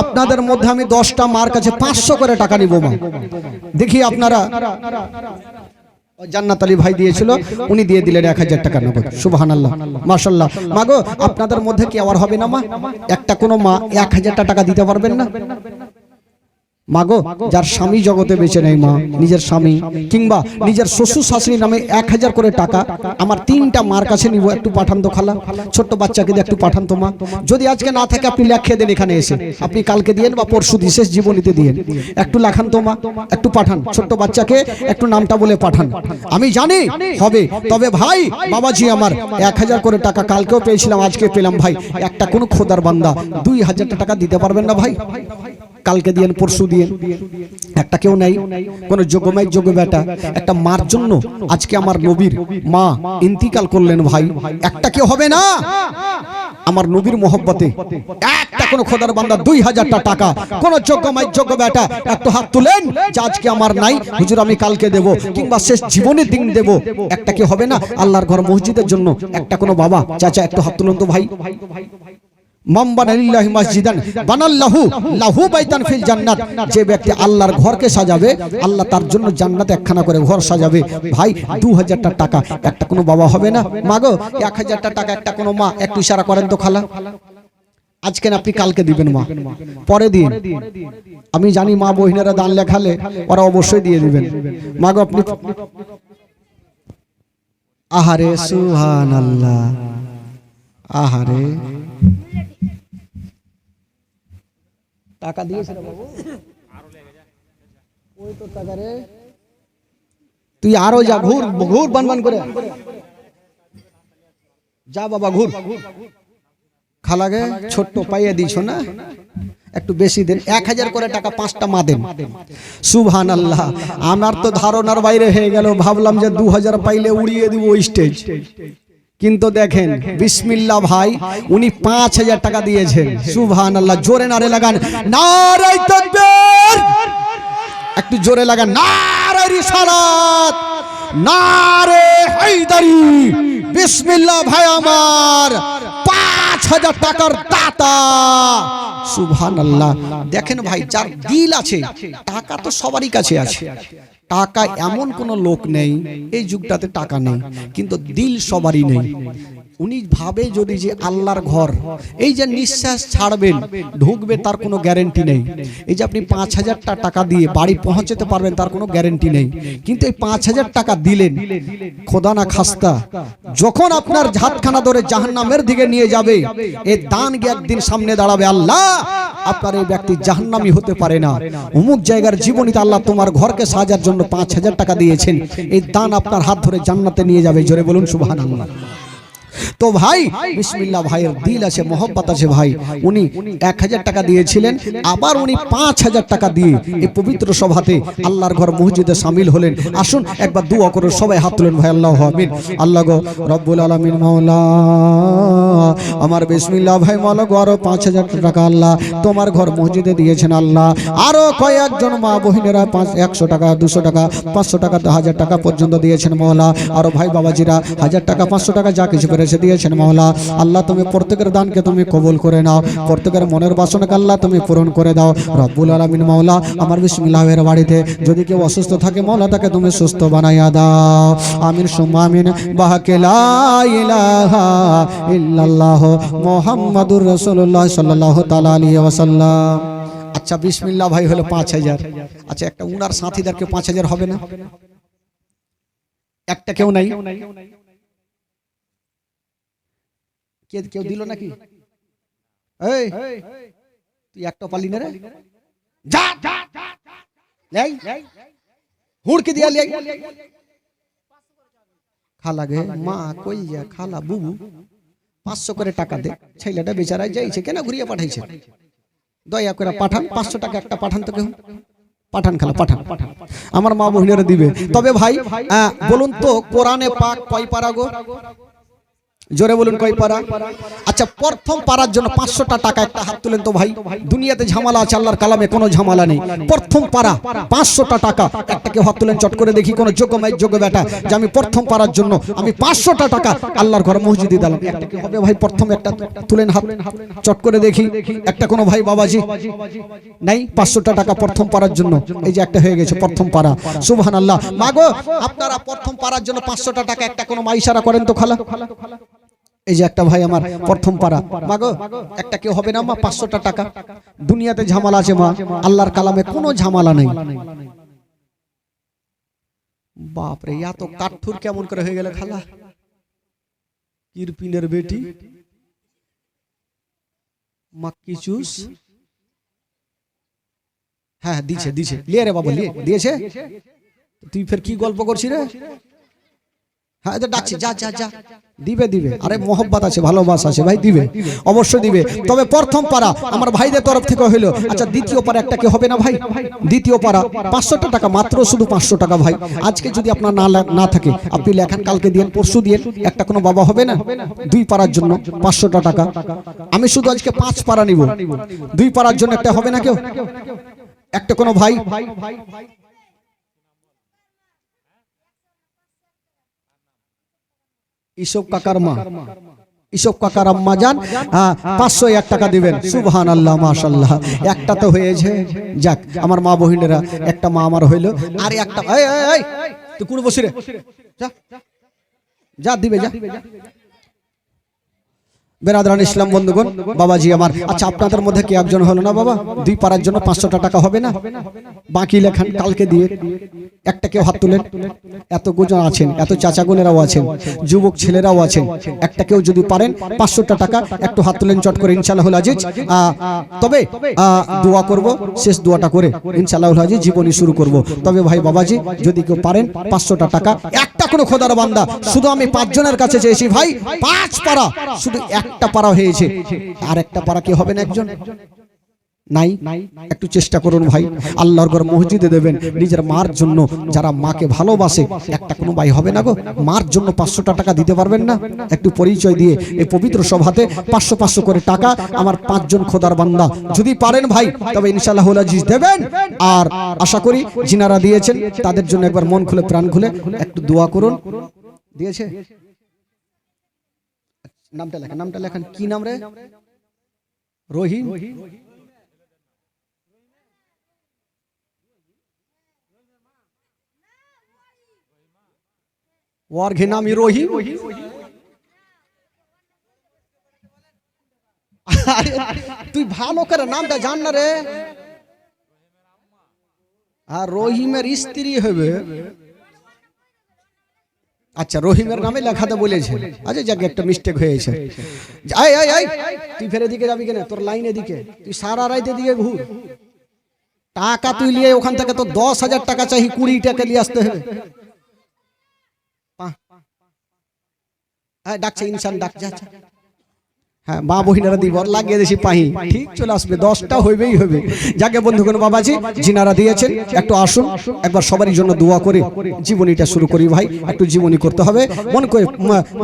আপনাদের মধ্যে আমি 10টা মার কাছে 500 করে টাকা নিব মা। দেখি আপনারা, জান্নাত আলী ভাই দিয়েছিল, উনি দিয়ে দিলেন 1000 টাকা নগদ। সুবহানাল্লাহ, মাশাআল্লাহ। মা গো, আপনাদের মধ্যে কি আবার হবে না মা? একটা কোনো মা 1000 টাকা দিতে পারবেন না? মাগো, যার স্বামী জগতে বেঁচে নেই মা, নিজের স্বামী কিংবা নিজের শ্বশুর শাশুড়ির নামে 1000 করে টাকা আমার 3টা মার কাছে নিব, একটু পাঠান তো খালা। ছোট্ট বাচ্চাকে দিয়ে একটু পাঠান তো মা। যদি আজকে না থাকে আপনি লেখিয়ে দেন এখানে এসে, আপনি কালকে দিয়েন বা পরশু বিশেষ জীবনীতে দিয়েন, একটু লেখান তো মা, একটু পাঠান। ছোট্ট বাচ্চাকে একটু নামটা বলে পাঠান, আমি জানি হবে। তবে ভাই বাবাজি আমার 1000 করে টাকা কালকেও পেয়েছিলাম, আজকে পেলাম ভাই। একটা কোনো খোদার বান্দা 2000 টাকা দিতে পারবেন না ভাই? কালকে দিয়েন, পরশু দিয়েন, একটা কেউ নাই কোন যোগ্যমাই যোগ্য বেটা। একটা মার জন্য আজকে আমার নবীর মা ইন্তিকাল করলেন ভাই, একটা কেউ হবে না? আমার নবীর মোহব্বতে একটা কোন খোদার বান্দা 2000 টাকা কোন যোগ্যমাই যোগ্য বেটা একটু হাত তুলেন যে আজকে আমার নাই হুজুর, আমি কালকে দেব কিংবা শেষ জীবনের দিন দেব। একটা কি হবে না? আল্লাহর ঘর মসজিদের জন্য একটা কোন বাবা চাচা একটু হাত তুলুন তো ভাই। যে ব্যক্তি আল্লাহর ঘরকে সাজাবে, আল্লাহ তার জন্য জান্নাতে একখানা করে ঘর সাজাবে ভাই। 2000 টাকা একটা কোনো বাবা হবে না? মাগো 1000 টাকা একটা কোনো মা, একটু ইশারা করেন তো খালা। আজকে না, আপনি কালকে দিবেন মা, পরে দিন। আমি জানি মা বহিনেরা দান লেখালে ওরা অবশ্যই দিয়ে দিবেন। মাগো আপনি, আহারে সুবহানাল্লাহ, আহারে টাকা দিয়েছে রে বাবু, ওই তো টাকা রে, তুই আরো যা, ঘুর ঘুর বান করে যা বাবা, ঘুর। খালাগে ছোট্ট পাইয়ে দিছ না, একটু বেশি দেন, 1000 করে টাকা 5টা মা দেন। সুবহানাল্লাহ, আমার তো ধারণার বাইরে হয়ে গেল, ভাবলাম যে 2000 পাইলে উড়িয়ে দিব স্টেজ। কিন্তু দেখেন বিসমিল্লাহ ভাই, উনি 5000 টাকা দিয়েছেন। সুবহানাল্লাহ, জোরে নারে লাগান, নারে তাকবীর, একটু জোরে লাগান, নারে রিসালাত, নারে হায়দারি। বিসমিল্লাহ ভাই আমার 5000 টাকার দাতা। সুবহানাল্লাহ, দেখেন ভাই, যার দিল আছে, টাকা তো সবারই কাছে আছে। টাকা এমন কোন লোক নেই এই যুগটাতে টাকা নেই, কিন্তু দিল সবারই নেই। উনি ভাবে যদি যে আল্লাহর ঘর, এই যে নিঃশ্বাস ছাড়বেন ঢুকবে, তার কোনো গ্যারেন্টি নেই। এই যে আপনি 5000 টাকা দিয়ে বাড়ি পৌঁছাতে পারবেন, তার কোনো গ্যারেন্টি নেই। কিন্তু এই 5000 টাকা দিলেন, খোদা না খাস্তা যখন আপনার হাতখানা ধরে জাহান্নামের দিকে নিয়ে যাবে, এই দান গিয়ে একদিন সামনে দাঁড়াবে, আল্লাহ আপনার এই ব্যক্তি জাহান্নামী হতে পারে না। অমুক জায়গার জীবনীতে আল্লাহ তোমার ঘরকে সাজার জন্য 5000 টাকা দিয়েছেন, এই দান আপনার হাত ধরে জান্নাতে নিয়ে যাবে। জোরে বলুন সুবহানাল্লাহ। তো ভাই বিসমিল্লাহ, ভাইয়ের দিল আছে, মোহব্বত আছে ভাই। উনি 1000 টাকা দিয়েছিলেন, আবার উনি 5000 টাকা দিয়ে এই পবিত্র সভাতে আল্লাহর ঘর মসজিদে শামিল হলেন। আসুন একবার দোয়া করুন, সবাই হাত তুলেন ভাই। আল্লাহু আমিন। আল্লাহ গো রব্বুল আলামিন মাওলা, আমার বিসমিল্লাহ ভাই মাওলা গো, আরো 5000 টাকা আল্লাহ তোমার ঘর মসজিদে দিয়েছেন আল্লাহ। আরো কয়েকজন মা বহিনেরা 100 টাকা, 200 টাকা, 500 টাকা, 1000 টাকা পর্যন্ত দিয়েছেন মাওলা। আরো ভাই বাবাজিরা 1000 টাকা, 500 টাকা যা কিছু পেরেছে দিয়েছেন মাওলা। আল্লাহ তুমি প্রত্যেকের দানকে তুমি কবুল করে নাও, প্রত্যেকের মনের বাসনাকে আল্লাহ তুমি পূরণ করে দাও রব্বুল আলামিন মাওলা। আমার বিসমিল্লাহের বাড়িতে যদি কেউ অসুস্থ থাকে মাওলা, তাকে তুমি সুস্থ বানাইয়া দাও। আমিন সুম্মা আমিন। বাহাকে লা ইলাহা ইল্লাল্লাহ মুহাম্মাদুর রাসূলুল্লাহ সাল্লাল্লাহু তাআলা আলাইহি ওয়াসাল্লাম। আচ্ছা বিসমিল্লাহ ভাই হলো 5000। আচ্ছা একটা উনার সাথীদেরকে 5000 হবে না? একটা কেউ নাই? কেউ দিল নাকি? এই তুই একটা পালি না রে, যা লাই হুড়কে দিয়া লাই। খালা গে মা কই যা, খালা বুবু 500 করে টাকা দে, ছেলেটা বেচারা যাইছে কেন ঘুরিয়ে পাঠাইছে, দয়া করে পাঠান 500 টাকা একটা পাঠান তো, কেউ পাঠান খালা পাঠান, আমার মা বহিনেরা দিবে। তবে ভাই বলুন তো কোরআনে পাক কয় পারা গো? জোরে বলুন কয় পারা? আচ্ছা প্রথম পারার জন্য 500 টাকা একটা হাত তুলেন তো ভাই। দুনিয়াতে ঝামেলা আছে, আল্লাহর কালামে কোনো ঝামেলা নেই। প্রথম পারা 500 টাকা একটা কেউ হাত তুলেন চট করে দেখি, কোন যোগ্য মাই যোগ্য বেটা যে আমি প্রথম পারার জন্য আমি 500 টাকা আল্লাহর ঘরে মসজিদে দিলাম। একটা কি হবে ভাই? প্রথম একটা তুলেন হাত চট করে দেখি, একটা কোনো ভাই বাবাজি নাই? 500 টাকা প্রথম পারার জন্য, এই যে একটা হয়ে গেছে প্রথম পারা। সুবহানাল্লাহ। মাগো আপনারা প্রথম পারার জন্য 500 টাকা একটা কোনো মাইশারা করেন তো খালা। এই যে একটা ভাই আমার প্রথম পারা, মাগো একটা কেউ হবে না মা? 500 টাকা। দুনিয়াতে ঝামেলা আছে মা, আল্লাহর কালামে কোনো ঝামেলা নেই। বাপরে এত কাঠুর কেমন করে হয়ে গেল খালা? কিরপিনের বেটি মাক্কি চুস। হ্যাঁ দিছে দিছে, লিয়ে রে বাবা লিয়ে দিয়েছে। তুই ফের কি গল্প করছিস রে? হ্যাঁ ডাকছি, যা যা যা, দিবে দিবে। আরে মোহব্বত আছে, ভালোবাসা আছে ভাই, দিবে অবশ্যই দিবে। তবে প্রথম পারা আমার ভাইদের তরফ থেকে হইলো। আচ্ছা দ্বিতীয় পারা একটা কি হবে না ভাই? দ্বিতীয় পারা 500 টাকা মাত্র, শুধু 500 টাকা ভাই। আজকে যদি আপনার না থাকে আপনি লেখান, কালকে দিয়েন, পরশু দিয়েন, একটা কোনো বাবা হবে না? 2 পারার জন্য 500 টাকা। আমি শুধু আজকে 5 পারা নিব, 2 পারার জন্য একটা হবে না কেউ? একটা কোনো ভাই ইসব কাকার মা, ইসব কাকার আম্মা যান 501 টাকা দিবেন। সুবহানাল্লাহ মাশাআল্লাহ। একটা তো হয়েছে, যাক আমার মা বহিনেরা একটা মা আমার হইলো। আর একটা এই তুই কোন বসে রে, যা যা দিবে যা। বেরাদরান ইসলাম বন্ধুগণ বাবাজি আমার, আচ্ছা আপনাদের মধ্যে কি একজন হলো না বাবা 2 পারার জন্য 500 টাকা হবে না? বাকি লেখান কালকে দিয়ে, একটা কেউ হাত তুলেন। এত গুজন আছেন, এত চাচা গুনেরাও আছেন, যুবক ছেলেরাও আছেন, একটা কেউ যদি পারেন 500 টাকা একটু হাত তুলেন চট করে ইনশাআল্লাহুল আজিজ। তবে দোয়া করব, শেষ দোয়াটা করে ইনশাআল্লাহুল আজিজ জীবনী শুরু করব। তবে ভাই বাবাজি যদি কেউ পারেন 500 টাকা, একটা কোনো খোদার বান্দা, শুধু আমি 5 জনের কাছে চেয়েছি ভাই 5 পারা, শুধু একটা পারা হয়েছে, আর একটা পারা কি হবে না? একজন নাই, একটু চেষ্টা করুন ভাই। আল্লাহর ঘর মসজিদে দেবেন নিজের মার জন্য, যারা মাকে ভালোবাসে। একটা কোনো ভাই হবে না গো মার জন্য 500 টাকা দিতে পারবেন না? একটু পরিচয় দিয়ে এই পবিত্র সভাতে 500 করে টাকা আমার 5 জন খোদার বান্দা যদি পারেন ভাই, তবে ইনশাআল্লাহুল আজিজ দেবেন। আর আশা করি যিনারা দিয়েছেন তাদের জন্য একবার মন খুলে প্রাণ খুলে একটু দোয়া করুন। দিয়েছে নামটা লেখান, কি নাম রে? রহিম। ওর ঘে নাম রহিম। তুই ভালো করে নামটা জান না রে। আর রহিমের স্ত্রী হবে। আচ্ছা রহিমের নামে লেখাতে বলেছে। আচ্ছা যাক একটা মিস্টেক হয়েছে। তুই ফের এদিকে যাবি কেন? তোর লাইন এদিকে, তুই সারা রাইতে দিকে ঘুর। টাকা তুই নিয়ে ওখান থেকে তো 10,000 টাকা চাই, 20 টাকা নিয়ে আসতে হবে। হ্যাঁ ডাকছে ইনসান ডাকছে। হ্যাঁ মা বহিনারা দিব লাগিয়ে দিয়েছি পাহি, ঠিক চলে আসবে, 10টা হইবেই হবে। যাকে বন্ধুগণ বাবাজি জিনারা দিয়েছেন একটু আসুন একবার সবারই জন্য দোয়া করে জীবনীটা শুরু করি ভাই। একটু জীবনী করতে হবে,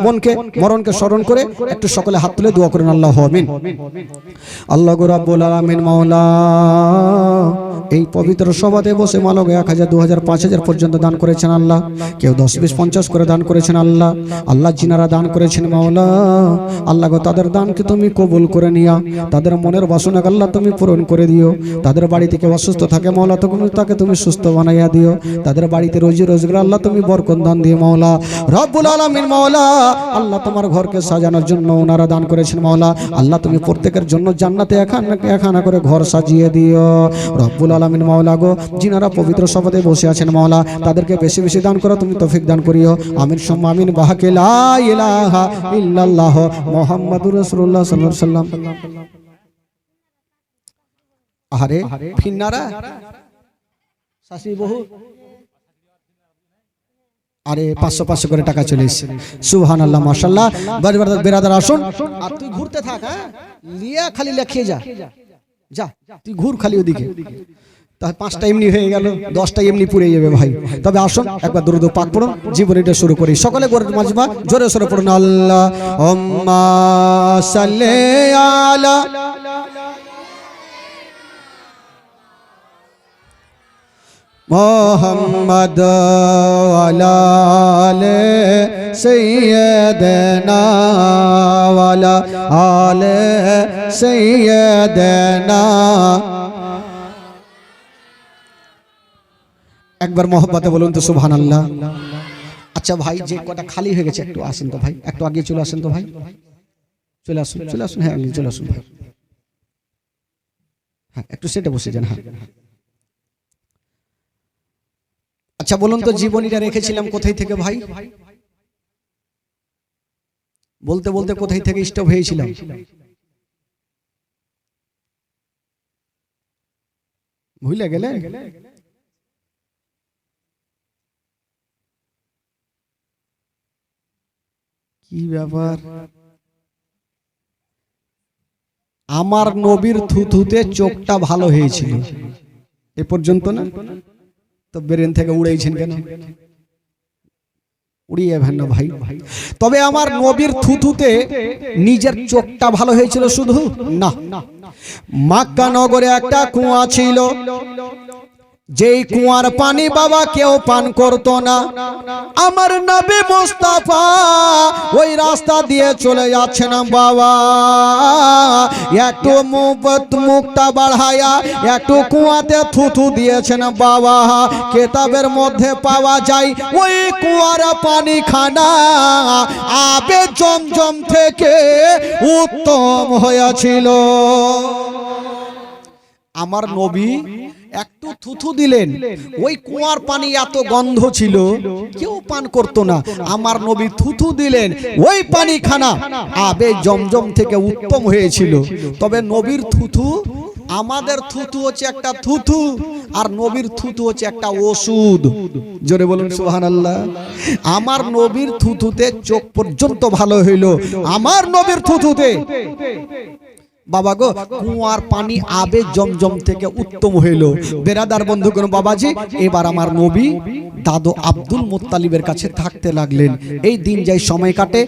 মনকে মরণকে স্মরণ করে একটু সকলে হাত তুলে দোয়া করেন। আল্লাহ আমিন। আল্লাহ গো রাব্বুল আলামিন মাওলা, এই পবিত্র সভাতে বসে মালক 1000 2000 5000 পর্যন্ত দান করেছেন আল্লাহ। কেউ 10 20 50 করে দান করেছেন আল্লাহ। আল্লাহ জিনারা দান করেছেন মাওলা, আল্লাহ গো তাদের দানকে তুমি কবুল করে নিয়া, তাদের মনের বাসনা আল্লাহ তুমি পূরণ করে দিও। তাদের বাড়ি থেকে অসুস্থ থাকে মাওলা, তাকে তুমি সুস্থ বানাইয়া দিও। তাদের বাড়িতে রোজি রোজগার আল্লাহ তুমি বরকত দান দিও মাওলা রব্বুল আলামিন। মাওলা আল্লাহ তোমার ঘরকে সাজানোর জন্য ওনারা দান করেছেন মাওলা, আল্লাহ তুমি প্রত্যেকের জন্য জান্নাতে একখানা করে ঘর সাজিয়ে দিও রব্বুল আলামিন। মাওলা গো যিনারা পবিত্র সভাতে বসে আছেন মাওলা, তাদেরকে বেশি বেশি দান করো, তুমি তৌফিক দান করিও। আমিন সুম্মা আমিন। বাহাকে লা ইলাহা ইল্লাল্লাহ মুহাম্মাদুর রাসূলুল্লাহ সাল্লাল্লাহু আলাইহি ওয়াসাল্লাম। আরে ফিন্নারা শাশি বহু, আরে 500 করে টাকা চলে এসেছে। সুবহানাল্লাহ মাশাআল্লাহ। বেরাদার আসুন, আর তুই ঘুরতে থাক, হ্যাঁ লিয়া খালি লেখিয়ে যা, যা তুই ঘুর খালি ওদিকে, তাহলে 5টা এমনি হয়ে গেল, 10টা এমনি পুড়ে যাবে ভাই। তবে আসুন একবার দুরূদ পাক পড়ুন, জীবনীটা শুরু করি। সকলে গরুর মাজবা জোরে সোরে পড়ুন। আল্লাহুম্মা সাল্লি আলা মুহাম্মাদ ওয়ালা আলে সাইয়্যিদানা ওয়ালা আলে সাইয়্যিদানা। একবার মহব্বতে বলুন তো সুবহানাল্লাহ। আচ্ছা ভাই, যে কটা খালি হয়ে গেছে একটু আসেন তো ভাই, একটু আগে চলে আসেন তো ভাই, চলে আসুন চলে আসুন, হ্যাঁ চলে আসুন ভাই, হ্যাঁ একটু সেটে বসে যান। হ্যাঁ আচ্ছা বলুন তো জীবনীটা রেখেছিলাম কোথায় থেকে ভাই? বলতে বলতে কোথায় থেকে স্টপ হয়েছিলাম? ভুলে গেলে? কি ব্যাপার? আমার নবীর থুথুতে চোখটা ভালো হয়েছিল, এ পর্যন্ত না? তো ব্রেন থেকে উড়েইছেন কেন? উড়িয়ে যাবেন না ভাই। তবে আমার নবীর থুথুতে নিজের চোখটা ভালো হয়েছিল শুধু না, মক্কা নগরে একটা কুয়া ছিল, যেই কুয়ার পানি বাবা কেউ পান করতো না। আমার নবী মুস্তাফা ওই রাস্তা দিয়ে চলে যাচ্ছেন বাবা, একটু মুখটা বাড়ায়া একটু কুয়াতে থুথু দিয়েছেন বাবা। কেতাবের মধ্যে পাওয়া যায় ওই কুয়ার পানি খানা আবে জমজম থেকে উত্তম হয়েছিল। আমার নবী একটু থুথু দিলেন, ওই কুয়ার পানি এত গন্ধ ছিল কেউ পান করতো না। আমার নবী থুথু দিলেন, ওই পানি খানা আবে জমজম থেকে উত্তম হয়েছিল। তবে নবীর থুথু, আমাদের থুথু হচ্ছে একটা থুথু, আর নবীর থুথু হচ্ছে একটা ওষুধ। জোরে বলুন সুবহানাল্লাহ। আমার নবীর থুথুতে চোখ পর্যন্ত ভালো হইল, আমার নবীর থুথুতে বাবা গো কুয়ার পানি আবে জমজম থেকে উত্তম হইল। বেরাদার বন্ধুগণ বাবাজি, এবার আমার নবী দাদু আব্দুল মুত্তালিবের কাছে থাকতে লাগলেন। এই দিন যাই সময় কাটে।